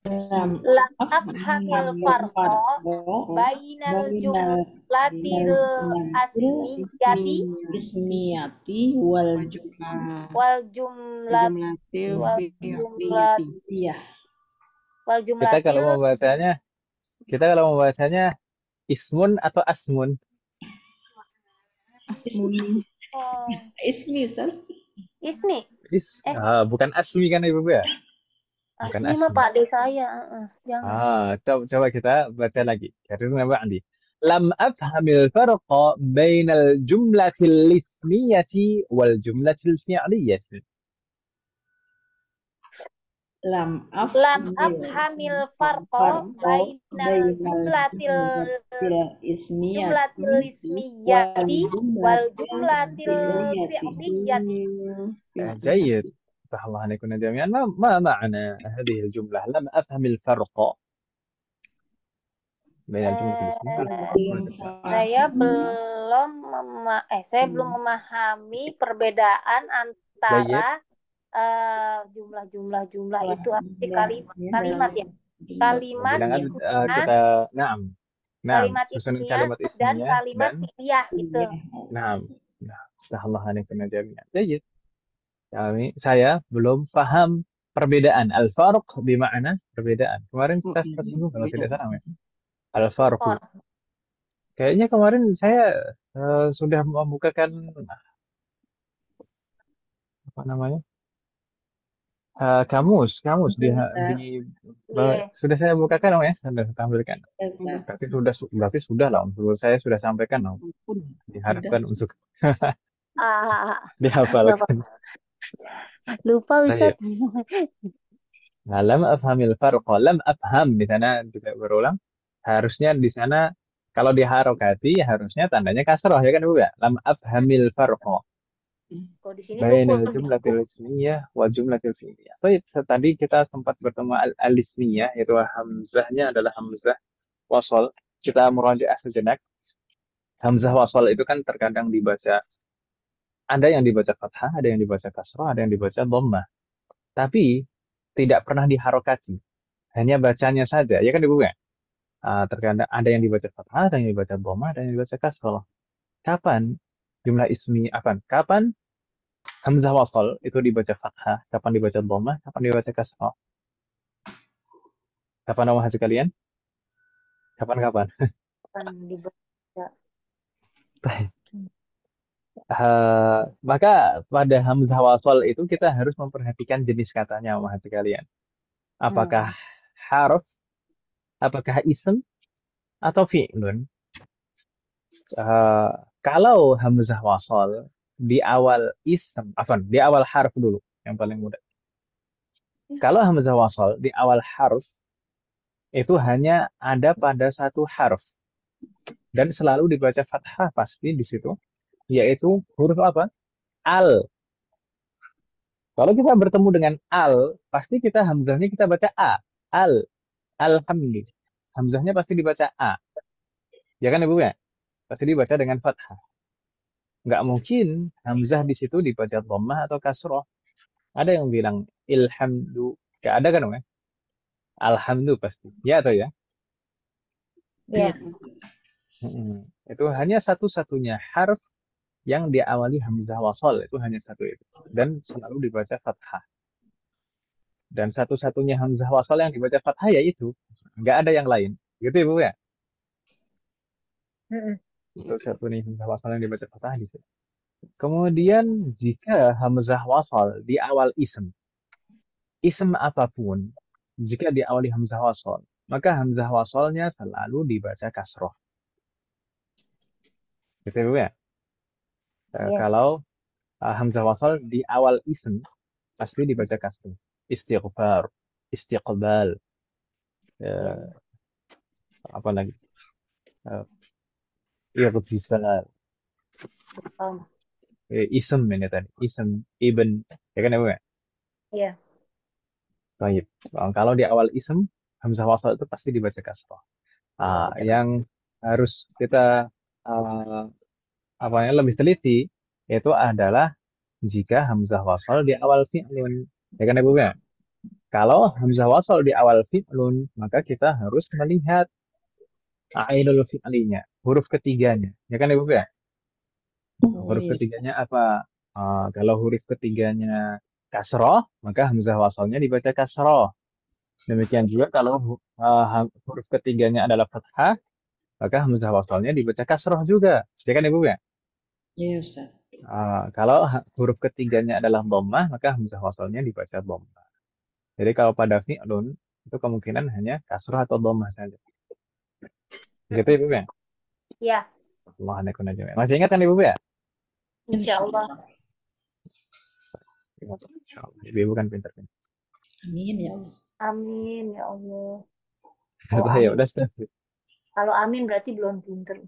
Lam Lam afhamil farqa bainal jumlatil asmiyati ismiyati wal wal jumlat Jumlatil wal jumlat iya. wal Kita kalau jumlatil membacanya ismun atau asmun? Asmun. Ismi Ustaz. Ismi. Bukan asmi kan Ibu ya? Bukan Asmi mah Pak De saya. Jangan. coba kita baca lagi. Karena ba'di. Lam afhamil farqa bainal jumlatil ismiyati wal jumlatil fi'liyati. Lam afhamil farqa bainal jumlatil ismiyati wal jumlatil fi'liyati. جيد. فتح الله عليكم جميعا. ما معنى هذه الجملة؟ لم أفهم الفرق بين الجملة الاسمية saya belum memahami perbedaan antara jumlah itu arti kalimat ya. Kalimat kita kalimat ismiyah dan kalimat fi'liyah gitu. فتح الله عليكم جميعا. جيد. Saya belum paham perbedaan. Al-farq bermakna perbedaan. Kemarin kita sempat singgung kalau tidak salah ya. Al-farq. Kayaknya kemarin saya sudah membukakan apa namanya? Kamus di Bentar. Iya. sudah saya bukakan Om ya, sudah saya tampilkan. Ya, Ustaz. Berarti sudah lah Om. Saya sudah sampaikan Om. Ampun. Diharapkan untuk Ah, dihafalkan. lupa Baik. Ustadz. Nah, lam afhamil farqa, lam afham di sana juga berulang. Harusnya di sana kalau diharokati harusnya tandanya kasroh ya kan Bu ya? Lam afhamil farqa Kalau di sini bainal sukun. jumlatil ismiyah wa jumlatil fi'liyah. Baik, tadi kita sempat bertemu al-ismiyah yaitu hamzahnya adalah hamzah wasol. Kita murajaah sejenak. Hamzah wasol itu kan terkadang dibaca ada yang dibaca fathah, ada yang dibaca kasroh, ada yang dibaca dhammah. Tapi tidak pernah diharokati. Hanya bacanya saja, ya kan Ibu ya? Terkadang ada yang dibaca fathah, ada yang dibaca dhammah, ada yang dibaca kasroh. Kapan jumlah ismi apa? Kapan hamzah wasal itu dibaca fathah, kapan dibaca dhammah, kapan dibaca kasroh? Kapan nama hasil kalian? Kapan-kapan? Kan dibaca. Maka pada hamzah wasal itu kita harus memperhatikan jenis katanya sama hasil kalian. Apakah harf, apakah ism, atau fi'lun? Kalau hamzah wasal di awal ism, di awal harf dulu, yang paling mudah. Kalau hamzah wasal di awal harf itu hanya ada pada satu harf dan selalu dibaca fathah pasti di situ, yaitu huruf apa? Al. Kalau kita bertemu dengan al, pasti kita hamzahnya kita baca a. Al. Alhamdulillah. Hamzahnya pasti dibaca a. Ya kan Ibu ya? Pasti dibaca dengan fathah. Nggak mungkin hamzah di situ dibaca dhammah atau kasroh. Ada yang bilang ilhamdu. Ya ada kan Om ya? Alhamdulillah pasti. Ya atau ya? Ya. Itu hanya satu-satunya harf yang diawali hamzah wasal. Itu hanya satu itu. Dan selalu dibaca fathah. Dan satu-satunya hamzah wasal yang dibaca fathah ya itu. Nggak ada yang lain. Gitu ya Bu ya? Itu satu-satunya hamzah wasal yang dibaca fathah di situ. Kemudian jika hamzah wasal di awal ism apapun, jika diawali hamzah wasal, maka hamzah wasalnya selalu dibaca kasroh. Gitu ya? Kalau hamzah wasal di awal ism pasti dibaca kasroh. Istighfar, istiqbal, apa lagi? Irtisal. Ism ini tadi, ism, ibn, ya kan ya? Iya. Baik. Kalau di awal ism, hamzah wasal itu pasti dibaca kasroh. Yang harus kita lebih teliti itu adalah jika hamzah wasal di awal fi'lun. Ya kan Ibu ya? Kalau hamzah wasal di awal fi'lun, maka kita harus melihat ainul fi'linya, huruf ketiganya. Ya kan Ibu ya? Huruf ketiganya apa? Kalau huruf ketiganya kasroh, maka hamzah wasalnya dibaca kasroh. Demikian juga kalau huruf ketiganya adalah fathah, maka hamzah wasalnya dibaca kasroh juga. Ya kan Ibu ya? Iya Ustaz. Kalau huruf ketiganya adalah dhammah, maka hamzah wasalnya dibaca dhammah. Jadi kalau pada fi'lun, itu kemungkinan hanya kasroh atau dhammah saja. Gitu Ibu ya? Iya. Masih ingat kan Ibu ya? Insya Allah. Ibu kan pintar-pintar. Amin ya Allah. Amin ya Allah. Ya udah Kalau amin berarti belum pintar.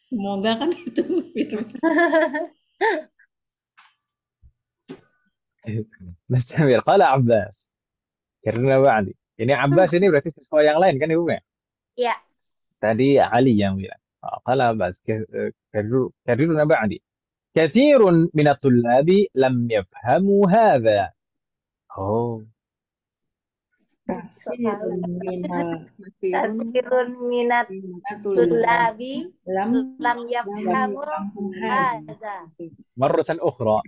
Semoga kan itu firman. Nastamir. Qala Abbas. Karena ba'di. Ini Abbas ini berarti sesuai yang lain kan Ibu ya? Iya. Tadi Ali yang bilang. Qala Abbas. Karena ba'di. كثير من الطلاب لم يفهموا هذا. Kasirun minat tulabi lam yafhamu hadza. مرة أخرى.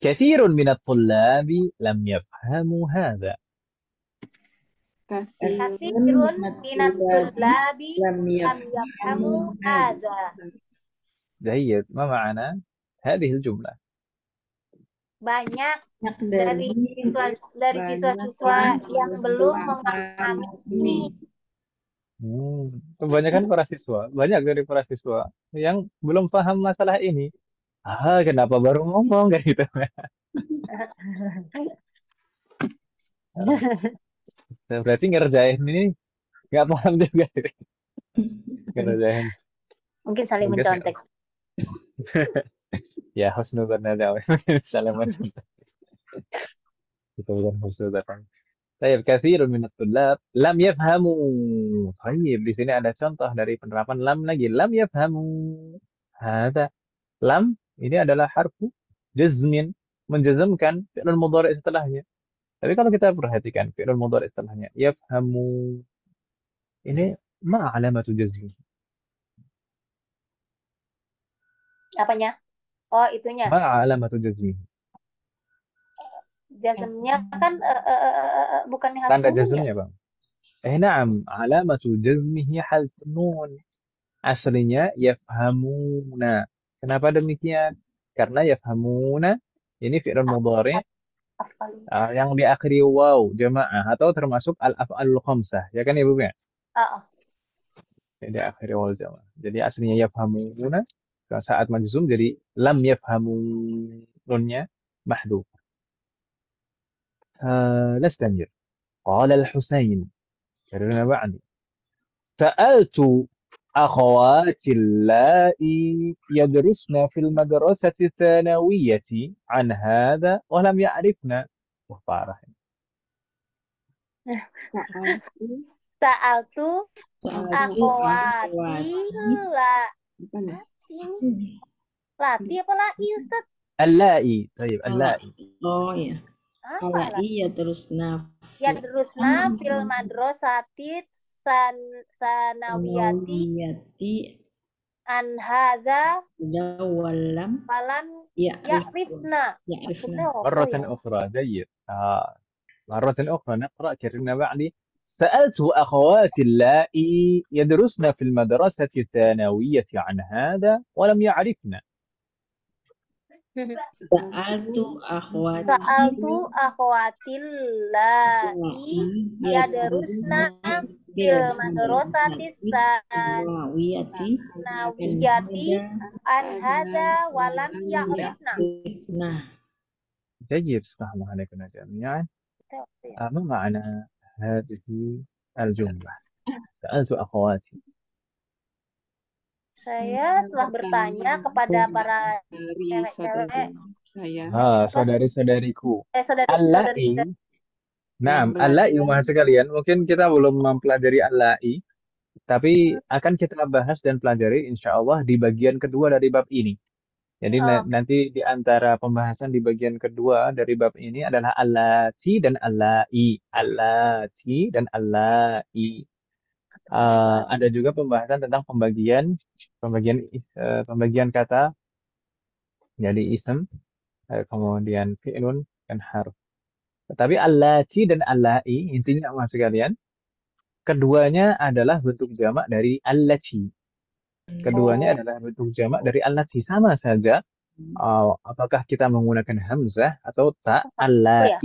كثير من الطلاب لم يفهموا هذا. كثير من الطلاب لم يفهموا هذا. جيد. ما معنى هذه الجملة؟ banyak Banyak dari dari siswa-siswa yang belum memahami ini. Kebanyakan para siswa, banyak dari para siswa yang belum paham masalah ini. Kenapa baru ngomong kayak gitu? Berarti ngerjain ini nggak paham juga. Ngerjain Mungkin saling tugas nggak mencontek. Ya, husnudzon aja. Salah macam itu bukan husnudzon. Tayyib, katsirun min at-tullab lam yafhamu. Tayyib, di sini ada contoh dari penerapan lam lagi. Lam yafhamu. Hada. Lam ini adalah harfu jazmin, menjazmkan fi'il mudhari setelahnya. Tapi kalau kita perhatikan fi'il mudhari setelahnya, yafhamu. Ini ma alamatu jazmi. Apanya? Oh, itunya. Ma alamatu jazmi. Jazmnya kan bukannya Tanda hasbun ya? jazmnya, Bang. Na'am, alamatu jazmihi hadfun nun. Aslinya yafhamuna. Kenapa demikian? Karena yafhamuna ini fi'il mudhari Afal. yang diakhiri waw jamaah atau termasuk al-af'alul khamsah. Ya kan Ibu ya? Yang diakhiri waw jamaah. Jadi aslinya yafhamuna saat majzum jadi lam yafhamu, nunnya mahdhuf. نستمر. قال الحسين كررنا بعد سألت أخواتي اللائي يدرسن في المدرسة الثانوية عن هذا ولم يعرفن. Wah, parah. Sa'altu akhwati lati apa lati Ustaz? اللائي. طيب اللائي. Oh iya. Apa lati? Iya terus Yadrusna fil madrasati sanawiyati an hadza walam ya'rifna. مرة أخرى جيد. مرة أخرى نقرأ كررنا بعد سألت أخواتي اللائي يدرسن في المدرسة الثانوية عن هذا ولم يعرفن. Sa'altu akhwatil lati yadrusna fil madrasati sanawiyati an hadza wa lam ya'rifna. جيد، فهم عليكم جميعا. ما معنى هذه الجملة؟ سألت أخواتي. Saya telah bertanya kepada para cewek-cewek saudari-saudariku. saudari-saudari. Nah, al-la'i sekalian, mungkin kita belum mempelajari al-la'i, tapi akan kita bahas dan pelajari insya Allah di bagian kedua dari bab ini. Jadi nanti di antara pembahasan di bagian kedua dari bab ini adalah al-lati dan al-la'i. Al-lati dan al-la'i. Ada juga pembahasan tentang pembagian kata jadi ism, kemudian fi'lun dan harf. Tetapi allati dan allai intinya mas sekalian, keduanya adalah bentuk jamak dari allati. Keduanya adalah bentuk jamak dari allati, sama saja. Apakah kita menggunakan hamzah atau ta, allai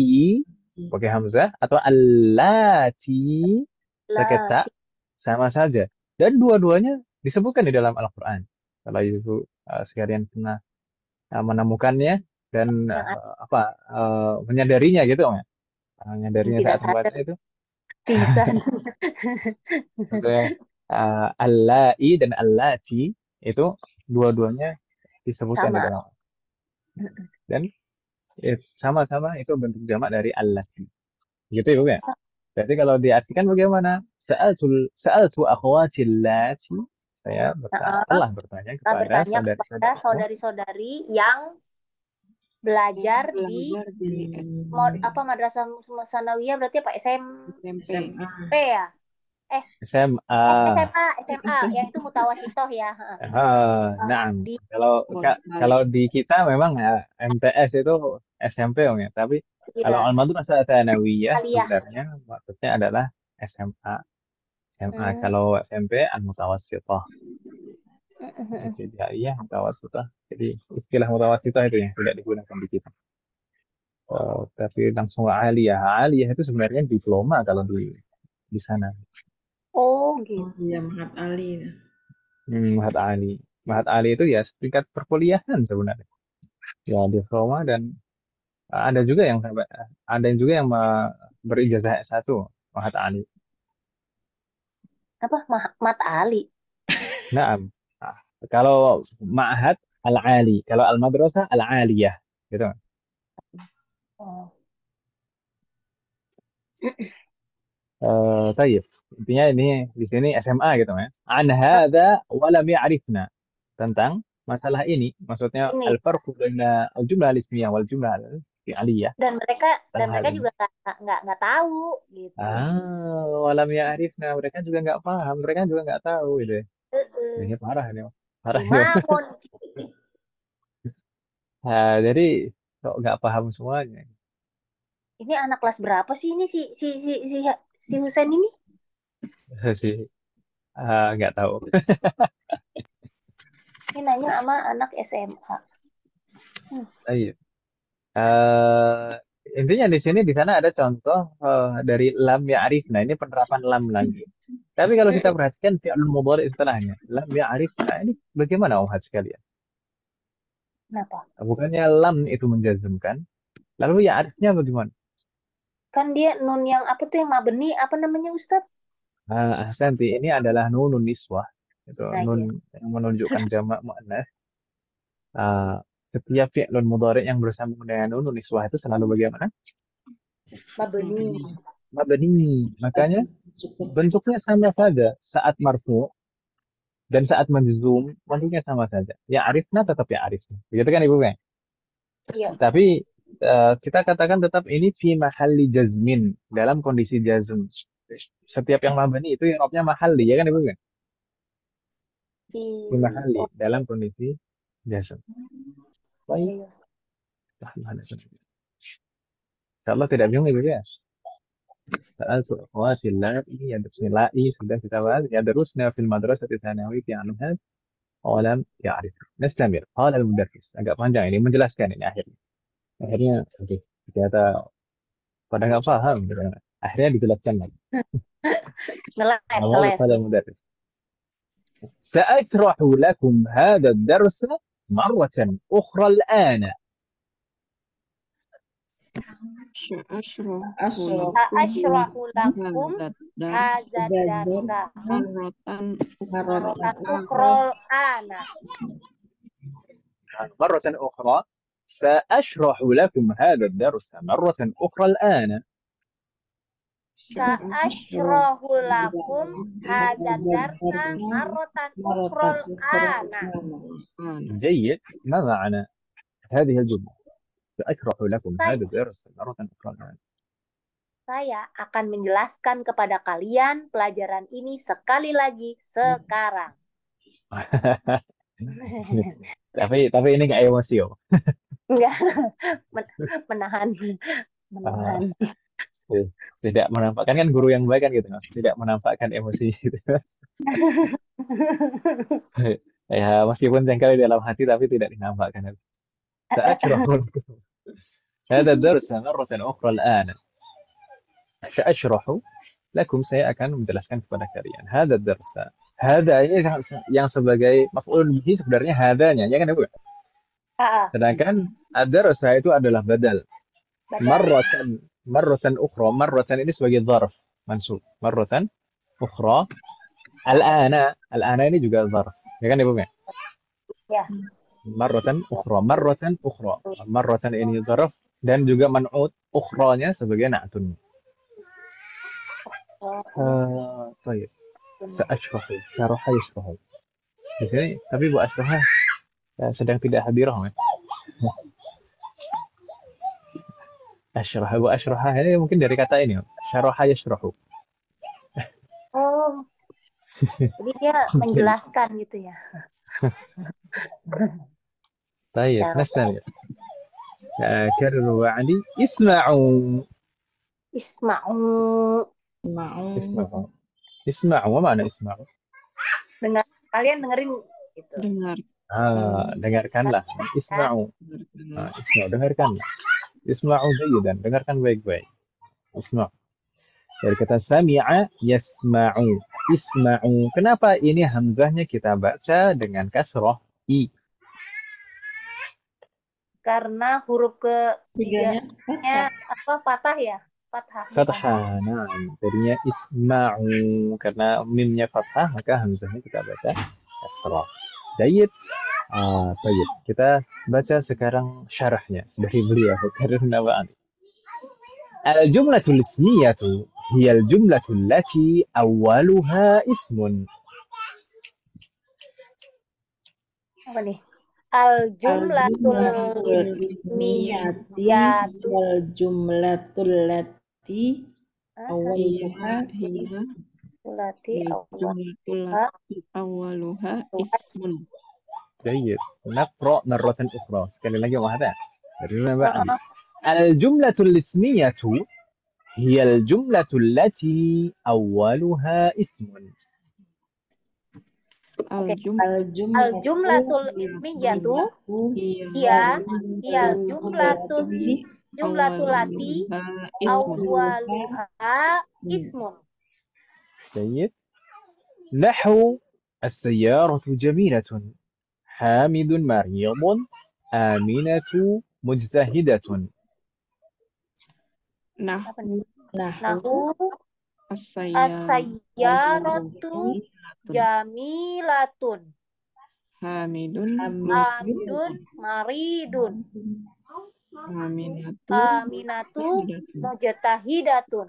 pakai hamzah atau allati pakai ta, sama saja. Dan dua-duanya disebutkan di dalam Al-Quran. Kalau Ibu sekalian pernah menemukannya dan menyadarinya gitu, menyadarinya saat membaca itu. Bisa. Allai dan allati itu dua-duanya disebutkan di dalam. Dan sama-sama itu bentuk jamak dari allati. Gitu Ibu ya? Berarti kalau diartikan bagaimana? Sa'altu akhwati allati, saya telah bertanya kepada saudari-saudari yang belajar di madrasah sanawiyah, berarti apa? SMP ya? SMA yang itu mutawasitoh ya. Nah, kalau di kita memang ya MTS itu SMP ya, tapi kalau al-madrasah tsanawiyah sebenarnya maksudnya adalah SMA. Kalau SMP al-mutawassithah. Jadi mutawassithah. Jadi istilah mutawassithah itu yang tidak digunakan di kita. Tapi langsung aliyah. Aliyah itu sebenarnya diploma kalau di sana. Oh, Oh gitu. iya, Mahat Ali. Mahat Ali. Mahat Ali itu ya tingkat perkuliahan sebenarnya. Ya diploma dan ada yang juga yang berijazah S1 Mahat Ali. Apa? Mat Ali. Nah, kalau Ma'had Al-Ali, kalau Al-Madrasah Al-Aliyah, gitu. Oh. Tayyib. Intinya ini di sini SMA gitu ya. An hadza wa lam ya'rifna. Tentang masalah ini, maksudnya Ini al-farqu baina al-jumlah al-ismiyah wal jumlah al-fi'liyah. dan mereka Tentang hal ini. juga nggak tahu gitu. Wa lam ya'rifna. Mereka juga nggak paham, mereka juga nggak tahu gitu ya. Ini parah ini. Parah ini. Gimana Nah, jadi kok nggak paham semuanya. ini anak kelas berapa sih ini si Husain ini? Sih, nggak tahu. Ini nanya sama anak SMA. Iya. Intinya di sini di sana ada contoh dari lam ya'rif. Nah, ini penerapan lam lagi. Tapi kalau kita perhatikan fi'il mudhari setelahnya, lam ya'rif. Nah, ini bagaimana Umhat sekalian? Kenapa? Bukannya lam itu menjazmkan, lalu ya'rifnya bagaimana? Kan dia nun yang apa tuh yang mabni apa namanya Ustadz? Ahsanti, ini adalah nunun niswah. Itu Nah, nun yang menunjukkan jamak muannas. Setiap fi'il mudhari yang bersambung dengan nunun niswah itu selalu bagaimana? Mabni. Mabni. Makanya bentuknya sama saja saat marfu dan saat menjuzum bentuknya sama saja. Ya arifna tetap ya arifna. Begitu kan Ibu kan? Iya. Tapi kita katakan tetap ini fi mahalli jazmin, dalam kondisi jazm. Setiap yang mabni itu i'rabnya mahalli ya kan Ibu kan? Fi mahalli dalam kondisi jazm. Baik. Iya. Insyaallah tidak bingung Ibu ya. سألت أخواتي اللائي يدرسن اللائي sudah kita bahas يدرسن في المدرسة الثانوية عنها ولم يعرف. نستمر. قال المدرس. Agak panjang ini menjelaskan ini akhirnya oke ternyata pada nggak paham gitu. Akhirnya dijelaskan lagi. قال المدرس سأشرح لكم هذا الدرس مرة أخرى الآن. Sa'ashrahu lakum hadzal darsa marratan ukhra ana. مرة أخرى سأشرح لكم هذا الدرس مرة أخرى الآن. Sa'ashrahu lakum hadzal darsa marratan ukhra ana. جيد. ما معنى هذه الجملة؟ سأشرح لكم هذا الدرس مرة أخرى الآن. Saya akan menjelaskan kepada kalian pelajaran ini sekali lagi sekarang. tapi ini nggak emosi yo. Enggak. Menahan. Tidak menampakkan, kan guru yang baik kan gitu, tidak menampakkan emosi gitu. Ya meskipun jengkel di dalam hati tapi tidak dinampakkan. سأشرح لكم هذا الدرس مرة أخرى الآن. سأشرح lakum, saya akan menjelaskan kepada kalian. Hada darsa. Hada ini yang sebagai maf'ul bihi sebenarnya hadanya, ya kan Ibu? Sedangkan ad-darsa itu adalah badal. Marratan ukhra. Marratan ini sebagai dzarf mansub. Marratan ukhra. Al-ana ini juga dzarf. Ya kan Ibu? Ya. Marratan ukhra. Marratan ukhra. Marratan ini dzarf dan juga man'ut, ukhranya sebagai na'tun. طيب سأشرح شرح يشرح di sini, tapi Bu Asroha sedang tidak hadirah ya. Bu Asroha ini mungkin dari kata ini syaraha yashrahu. Oh, jadi dia menjelaskan gitu ya. طيب نستمر. كرروا وعدي. اسمعوا. Isma'u, mana isma'u? Kalian dengerin gitu. Dengar. Dengarkanlah. Isma'u. Isma'u, dengarkanlah. Isma'u jayyidan. Dengarkan baik-baik. Isma'. Dari kata sami'a yasma'u. Isma'u. Kenapa ini hamzahnya kita baca dengan kasroh i? Karena huruf Tiganya ketiganya fathah. fathah ya? Fathah. Fathah. Nah, jadinya isma'u. Karena mimnya fathah, maka hamzahnya kita baca kasroh. Jayyid. Baik. Kita baca sekarang syarahnya dari beliau. Karena ba'an. Al-jumlatul ismiyatu hiya al-jumlatul lati awwaluha ismun. Apa nih? Al-jumlatul ismiyatu wal jumlatul lati awwaluha lati awaluha ismun. جيد نقرأ مرة أخرى sekali lagi واحدة الجملة الاسمية هي الجملة التي أولها اسم. Al-jumlatul ismiyatu hiya jumlatul lati awwaluha ismun. جيد. نحو السيارة جميلة حامد مريض آمنة مجتهدة. Nahu as-sayyaratu jamilatun Hamidun maridun Aminatu mujtahidatun.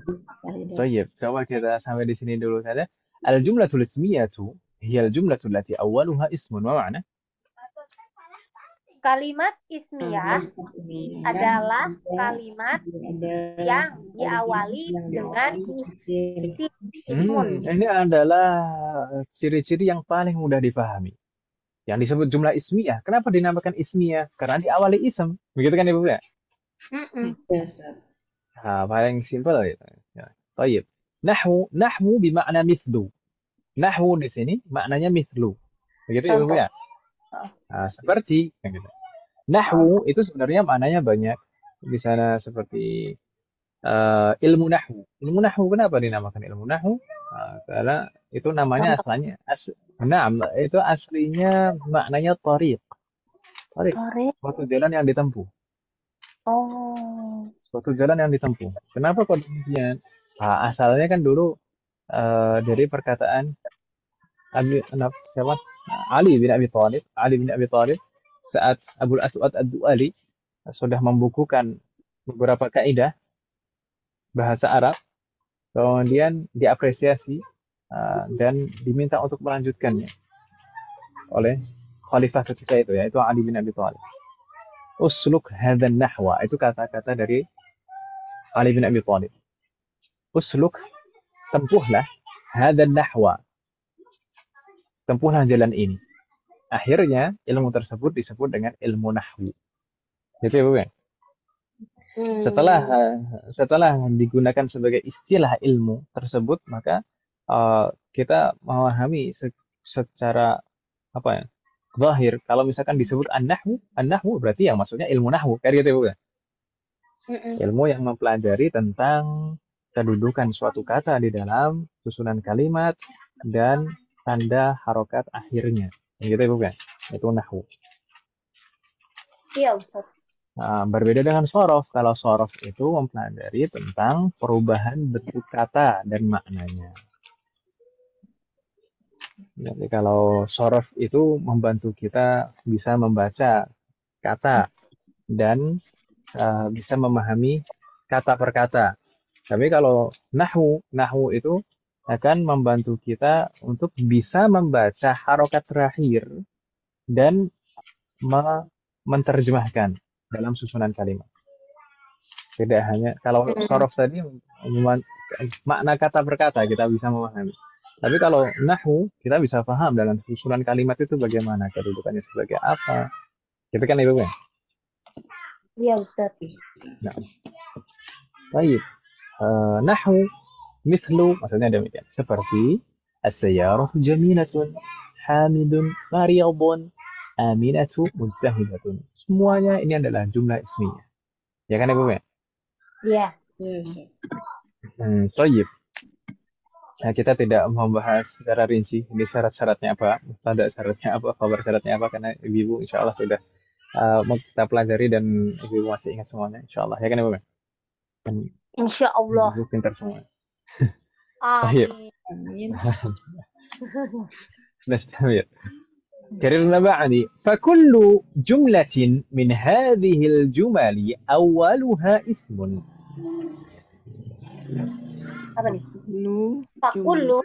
طيب coba kita sampai di sini dulu saja. الجملة الاسمية هي الجملة التي أولها اسم. ما معنى؟ Kalimat ismiyah adalah kalimat yang diawali dengan ismun. Ini adalah ciri-ciri yang paling mudah dipahami. Yang disebut jumlah ismiyah. Kenapa dinamakan ismiyah? Karena diawali ism. Begitu kan Ibu ya? Paling simpel gitu. Ya. Baik. Nahwu bermakna mithlu. Nahwu di sini maknanya mithlu. Begitu ya Ibu ya? Seperti gitu. Nahwu itu sebenarnya maknanya banyak. Di sana seperti ilmu nahwu. Ilmu nahwu kenapa dinamakan ilmu nahwu? Karena itu namanya itu aslinya maknanya tariq. Suatu jalan yang ditempuh. Suatu jalan yang ditempuh. Kenapa kok demikian? Asalnya kan dulu dari perkataan Ali bin Abi Thalib saat Abul Aswad Ad-Du'ali sudah membukukan beberapa kaidah bahasa Arab, kemudian diapresiasi dan diminta untuk melanjutkannya oleh khalifah ketika itu, yaitu Ali bin Abi Thalib. Usluk hadzal nahwa, itu kata-kata dari Ali bin Abi Thalib. Usluk, tempuhlah hadzal nahwa, tempuhlah jalan ini. Akhirnya ilmu tersebut disebut dengan ilmu nahwu. Gitu ya Bu ya? Setelah digunakan sebagai istilah ilmu tersebut, maka kita memahami secara zahir. Kalau misalkan disebut an-nahwu berarti yang maksudnya ilmu nahwu, kayak gitu ya Bu ya? Ilmu yang mempelajari tentang kedudukan suatu kata di dalam susunan kalimat dan tanda harokat akhirnya. Gitu ya Bu ya? Itu nahwu. Iya Ustaz. Berbeda dengan shorof. Kalau shorof itu mempelajari tentang perubahan bentuk kata dan maknanya. Jadi kalau shorof itu membantu kita bisa membaca kata dan bisa memahami kata per kata. Tapi kalau nahwu itu akan membantu kita untuk bisa membaca harokat terakhir dan menerjemahkan dalam susunan kalimat. Tidak hanya kalau shorof tadi makna kata per kata kita bisa memahami. Tapi kalau nahwu kita bisa paham dalam susunan kalimat itu bagaimana, kedudukannya sebagai apa. Gitu kan Ibu ya? Iya Ustaz. Nah. Baik. Nahwu mithlu maksudnya demikian. Seperti as-sayyaratu jamilatun, hamidun, mariyadun, aminatu, mujtahidatun. Semuanya ini adalah jumlah ismiyah. Ya kan Ibu ya? Iya. Iya, Ustaz. Thayyib. Nah, kita tidak membahas secara rinci ini syarat-syaratnya apa, mubtada syaratnya apa, khabar syaratnya apa, karena ibu insya Allah sudah mau kita pelajari dan ibu masih ingat semuanya insya Allah, ya kan Ibu? Dan Insya Allah. ibu pintar semua. Amin. Amin. نستمر. كررنا معي فكل جملة من هذه الجمل أولها اسم. Apa nih? Lu Fakulu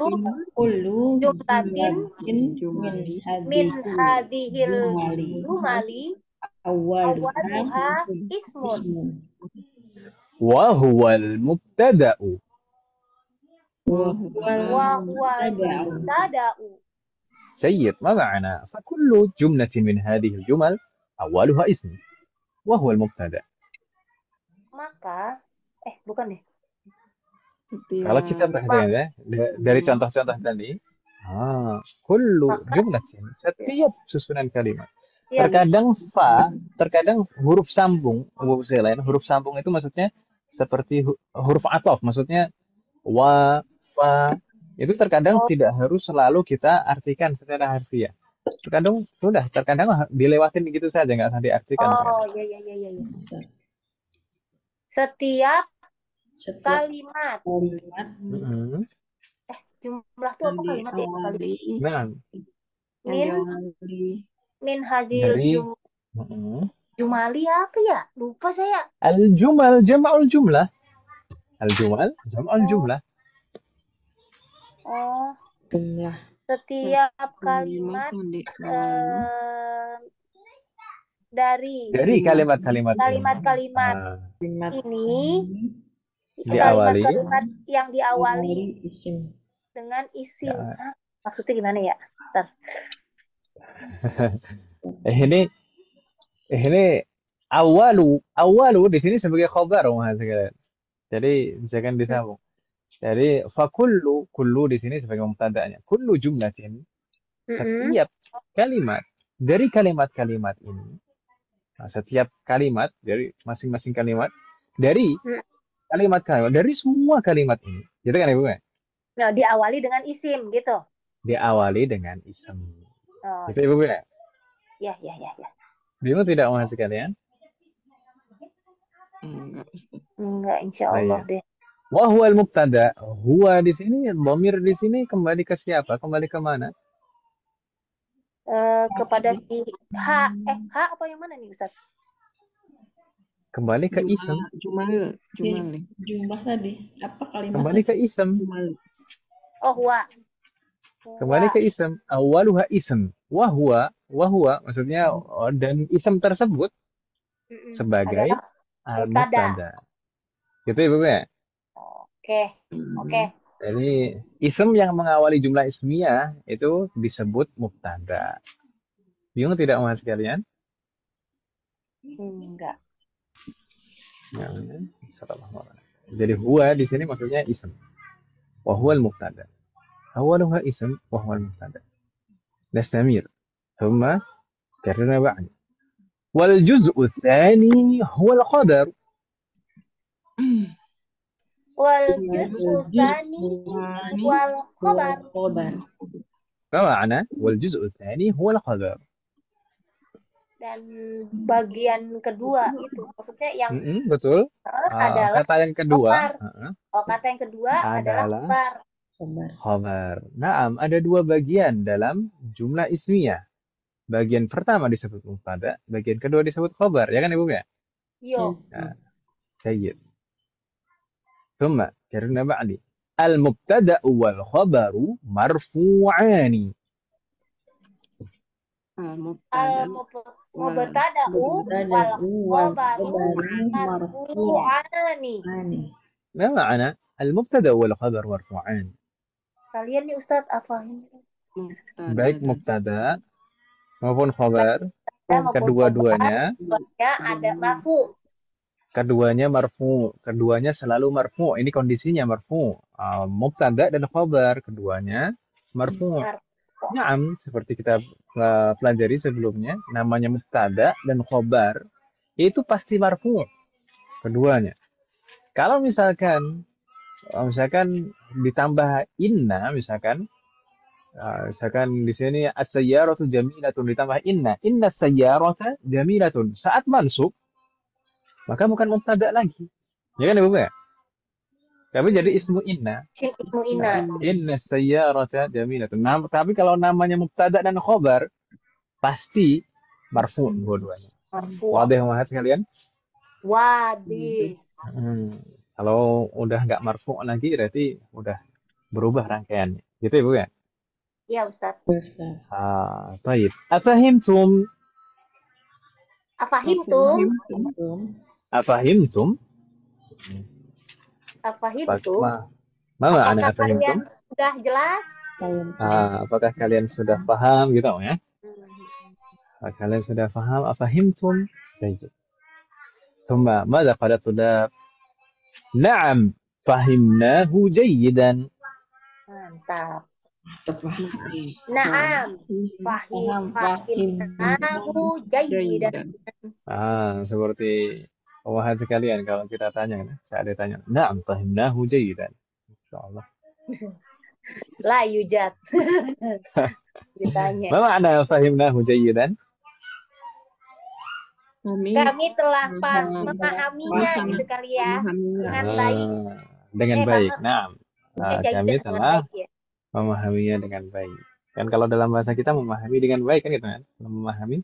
Kullu jumlatin jumali min hadhihi hadhil jumali jumali awwaluha awaluha ismun. ismun وهو المبتدأ. wa huwal Wa huwal mubtada'u. mubtada'u. جيد. ما معنى فكل جملة من هذه الجمل أولها اسم وهو المبتدأ. Maka bukan deh. Kalau kita perhatikan ya dari contoh-contoh tadi, kullu Maka jumlatin, setiap susunan kalimat. ya, Terkadang huruf sambung, huruf sambung itu maksudnya seperti huruf ataf, maksudnya wa, fa, itu terkadang tidak harus selalu kita artikan secara harfiah. Terkadang dilewatin gitu saja, nggak usah diartikan. iya. Setiap Setiap kalimat. kalimat Jumlah tuh apa kalimat ya? Nah, Min hazil dari jumali apa ya? Lupa saya. al-jumal jam'ul jumlah. Al-jumal jam'ul jumlah. Oh, jumlah setiap kalimat dari kalimat-kalimat ini diawali kalimat-kalimat yang diawali isim dengan isim. Ya. Maksudnya gimana ya? Bentar. Ini awalu di sini sebagai khabar, sekalian. Jadi jangan disambung. Jadi fakullu di sini sebagai mubtada'nya. Kullu jumlatin, setiap kalimat dari kalimat-kalimat ini. Nah, setiap kalimat dari masing-masing kalimat dari kalimat-kalimat dari semua kalimat ini. Gitu kan Ibu? Nah, diawali dengan isim gitu. Diawali dengan isim. Oh. Itu Ibu ya? Ya. Bingung tidak sekalian? Enggak, insya Allah deh. Wa huwal mubtada. Huwa di sini, dhamir di sini kembali ke siapa? Kembali ke mana? Kepada si H apa yang mana nih Ustaz? Kembali ke isim. jumlah tadi apa kalimat Kembali ke isim. Oh, huwa. Kembali ke isim. Awaluha isim. Wa huwa maksudnya dan isim tersebut sebagai al-mubtada. Gitu ya, Bu ya? Oke. Jadi isim yang mengawali jumlah ismiyah itu disebut mubtada. Bingung tidak Mas sekalian? Enggak. Jadi huwa di sini maksudnya isim. Wa huwal mubtada. Awaluha isim wa huwal mubtada. Nastamir. Thumma karrarna ba'd. Wal juz'u tsani huwal khabar. Wal juz'u tsani wal khabar. Ma ma'na wal juz'u tsani huwal khabar? Dan bagian kedua itu maksudnya yang betul. adalah Kata yang kedua. Kata yang kedua adalah khabar. Naam, ada dua bagian dalam jumlah ismiyah. Bagian pertama disebut mubtada, bagian kedua disebut khabar. Ya kan Ibu ya? Yo. Sayyid. Thumma karena ba'di. Al-mubtada'u wal khabaru marfu'ani. Al-mubtada'u wal khabaru marfu'ani. Ma ma'na al-mubtada'u wal khabar marfu'an? Kalian nih Ustaz apa ini? Baik mubtada maupun khabar, kedua-duanya ada marfu. Keduanya marfu, keduanya selalu marfu. Ini kondisinya marfu. Mubtada dan khabar, keduanya marfu. Naam, seperti kita pelajari sebelumnya, namanya mubtada dan khabar itu pasti marfu. keduanya. Kalau misalkan ditambah inna, misalkan misalkan di sini as-sayyaratu jamilatun ditambah inna sayyarata jamilatun. Saat mansub, maka bukan mubtada lagi. Ya kan Ibu ya? Tapi jadi ismu inna. Ismu ina. Inna sayyarata jamilatun. Nah, tapi kalau namanya mubtada dan khobar, pasti marfu dua-duanya. Marfu. Wadah mahal sekalian? Wadi. Kalau udah nggak marfu lagi, berarti udah berubah rangkaiannya. Gitu Ibu ya? Ya Ustaz. Baik. Afahimtum? Afahimtum? Afahimtum? Afahimtum? Mama ana Apakah kalian afahimtum? sudah jelas? Apakah kalian sudah paham gitu ya? Apakah kalian sudah paham? Afahimtum? Baik. ثم ماذا قال الطلاب؟ نعم فهمناه جيدا. Mantap. Naam. Fahimnahu jayyidan. Seperti wahan sekalian kalau kita tanya, saya ada tanya, "Na'am fahimnahu jayyidan." Insyaallah. La yujad. Ditanya. Ma ma'na fahimnahu jayyidan? Kami telah memahaminya gitu kali ya. Dengan baik. Dengan baik. Naam. Kami telah baik, ya. memahaminya dengan baik. Kan kalau dalam bahasa kita memahami dengan baik kan gitu kan? Memahami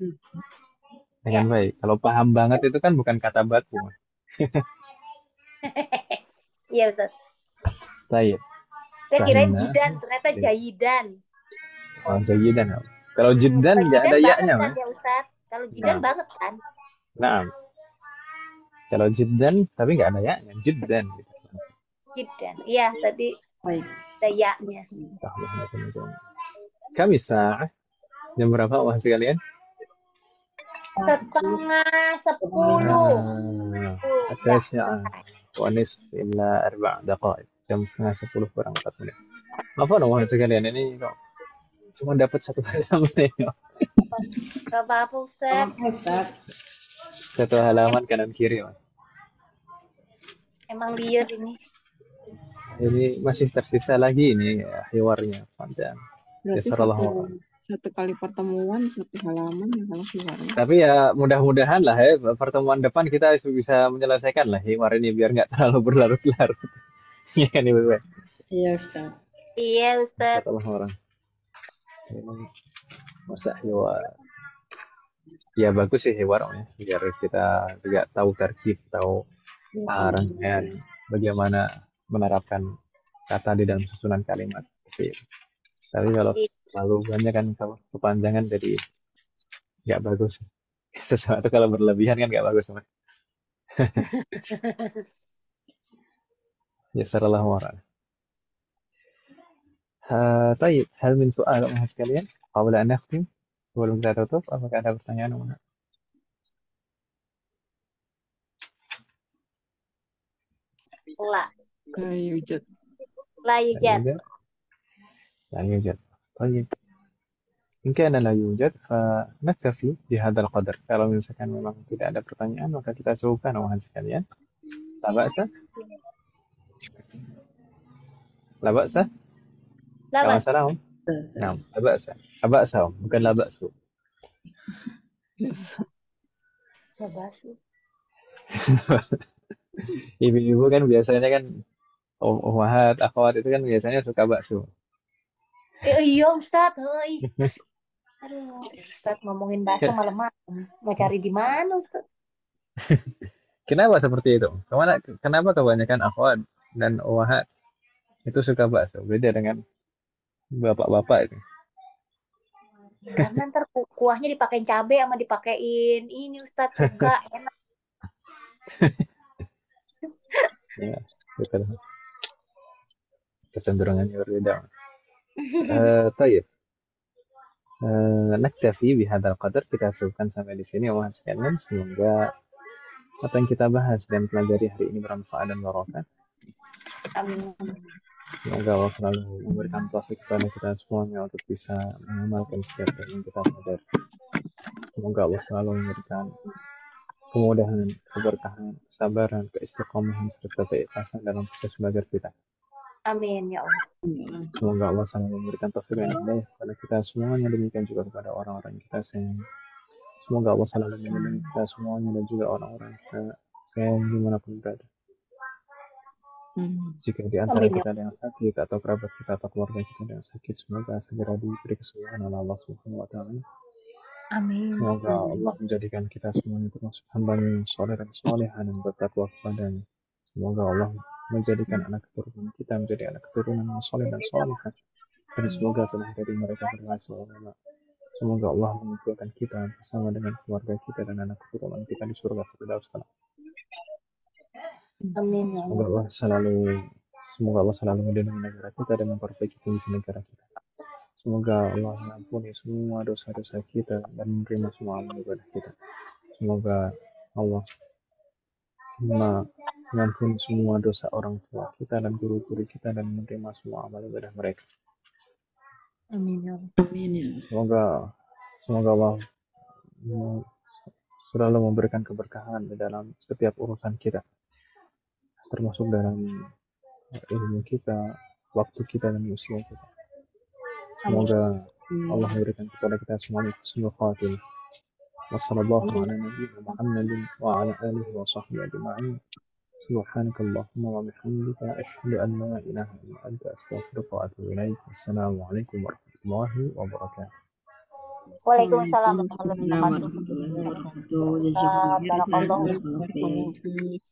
dengan baik. Kalau paham banget itu kan bukan kata baku. Iya Ustaz. Baik. Saya kirain jidan, ternyata jayidan. Oh, jayidan. Kalau jiddan nggak ada ya-nya, kan, ya Ustaz. Kalau jidan banget kan? Nah, kalau jiddan tapi nggak ada ya-nya, jiddan. Gitu. Jiddan, iya tadi ada ya-nya. Kami sah jam berapa wahai sekalian? 9:30. Atasnya wanis illa 4 daqaiq. Jam 9:30 kurang 4 menit. Apa wahai sekalian ini kok cuma dapat 1 halaman ya? Gak apa-apa Ustaz. 1 halaman kanan kiri, Mas. Emang liar ini. Ini masih tersisa lagi ini hiwarnya panjang. Berarti satu kali pertemuan 1 halaman ya kalau hiwarnya. Tapi ya mudah-mudahan lah ya pertemuan depan kita bisa menyelesaikan lah hiwar ini biar nggak terlalu berlarut-larut. Iya kan Ibu? Iya Ustaz. Iya Ustaz. Orang. Masa hiwar. Ya bagus sih hiwar ya, biar kita juga tahu terkib, tahu rangkaian bagaimana menerapkan kata di dalam susunan kalimat. Tapi kalau terlalu banyak kan kepanjangan jadi nggak bagus. Sesuatu kalau berlebihan kan nggak bagus. Jazakallahu khairan. طيب هل من سؤال أمها sekalian قبل أن نختم sebelum kita tutup apakah ada pertanyaan Umar? La yujad. لا يوجد طيب إن كان لا يوجد فنكتفي بهذا القدر. Kalau misalkan memang tidak ada pertanyaan maka kita cukupkan Umar sekalian. La ba'sa? La ba'sa? La ba'sa. Nah, la ba'sa. La ba'sa bukan la ba'su. La ba'su. Ibu-ibu kan biasanya kan ummahat, akhwat itu kan biasanya suka bakso. Iya Ustaz. Aduh, Ustaz ngomongin bakso malam-malam. Mau cari di mana Ustaz? Kenapa seperti itu? Kenapa kebanyakan akhwat dan ummahat itu suka bakso? Beda dengan bapak-bapak itu. Karena ntar kuahnya dipakein cabai sama dipakein ini Ustaz juga enak. Ya, betul. Kecenderungannya berbeda. طيب. Naktafi bihadzal qadar, kita cukupkan sampai di sini Umar sekalian. Semoga apa yang kita bahas dan pelajari hari ini bermanfaat dan barokah. Amin. Semoga Allah selalu memberikan taufik kepada kita semuanya untuk bisa mengamalkan setiap yang kita pelajari. Semoga Allah selalu memberikan kemudahan, keberkahan, kesabaran, keistiqomahan, serta keikhlasan dalam proses belajar kita. Amin ya Allah. Semoga Allah selalu memberikan taufik dan hidayah kepada kita semuanya, demikian juga kepada orang-orang yang kita sayang. Semoga Allah selalu melindungi kita semuanya dan juga orang-orang yang kita sayang dimanapun berada. Jika di antara Amin ya kita ada yang sakit atau kerabat kita atau keluarga kita ada yang sakit, semoga segera diberi kesembuhan oleh Allah Subhanahu wa taala. Amin. Semoga Allah menjadikan kita semuanya termasuk hamba yang soleh dan soleha dan bertakwa kepadanya. Semoga Allah menjadikan anak keturunan kita menjadi anak keturunan yang soleh dan soleha, dan semoga setelah dari mereka berhasil ulama. Semoga Allah mengumpulkan kita bersama dengan keluarga kita dan anak keturunan kita di surga Firdaus. Amin ya Semoga Allah. Allah selalu melindungi negara kita dan memperbaiki kondisi negara kita. Semoga Allah mengampuni semua dosa-dosa kita dan menerima semua amal ibadah kita. Semoga Allah mengampuni semua dosa orang tua kita dan guru-guru kita dan menerima semua amal ibadah mereka. Amin ya Allah. Amin ya. Semoga Allah selalu memberikan keberkahan di dalam setiap urusan kita, termasuk dalam ilmu kita, waktu kita, dan usia kita. Semoga Allah memberikan kepada kita semuanya husnul khatimah. Wassallallahu ala nabiyyina Muhammadin wa ala alihi wa sahbihi ajma'in. Subhanakallahumma wa bihamdika asyhadu an la ilaha illa anta astaghfiruka wa atubu ilaik. Wassalamualaikum warahmatullahi wabarakatuh. Waalaikumsalam Waalaikumsalam warahmatullahi wabarakatuh. Jazakumullah khairan. Barakallahu Barakallahu fiik.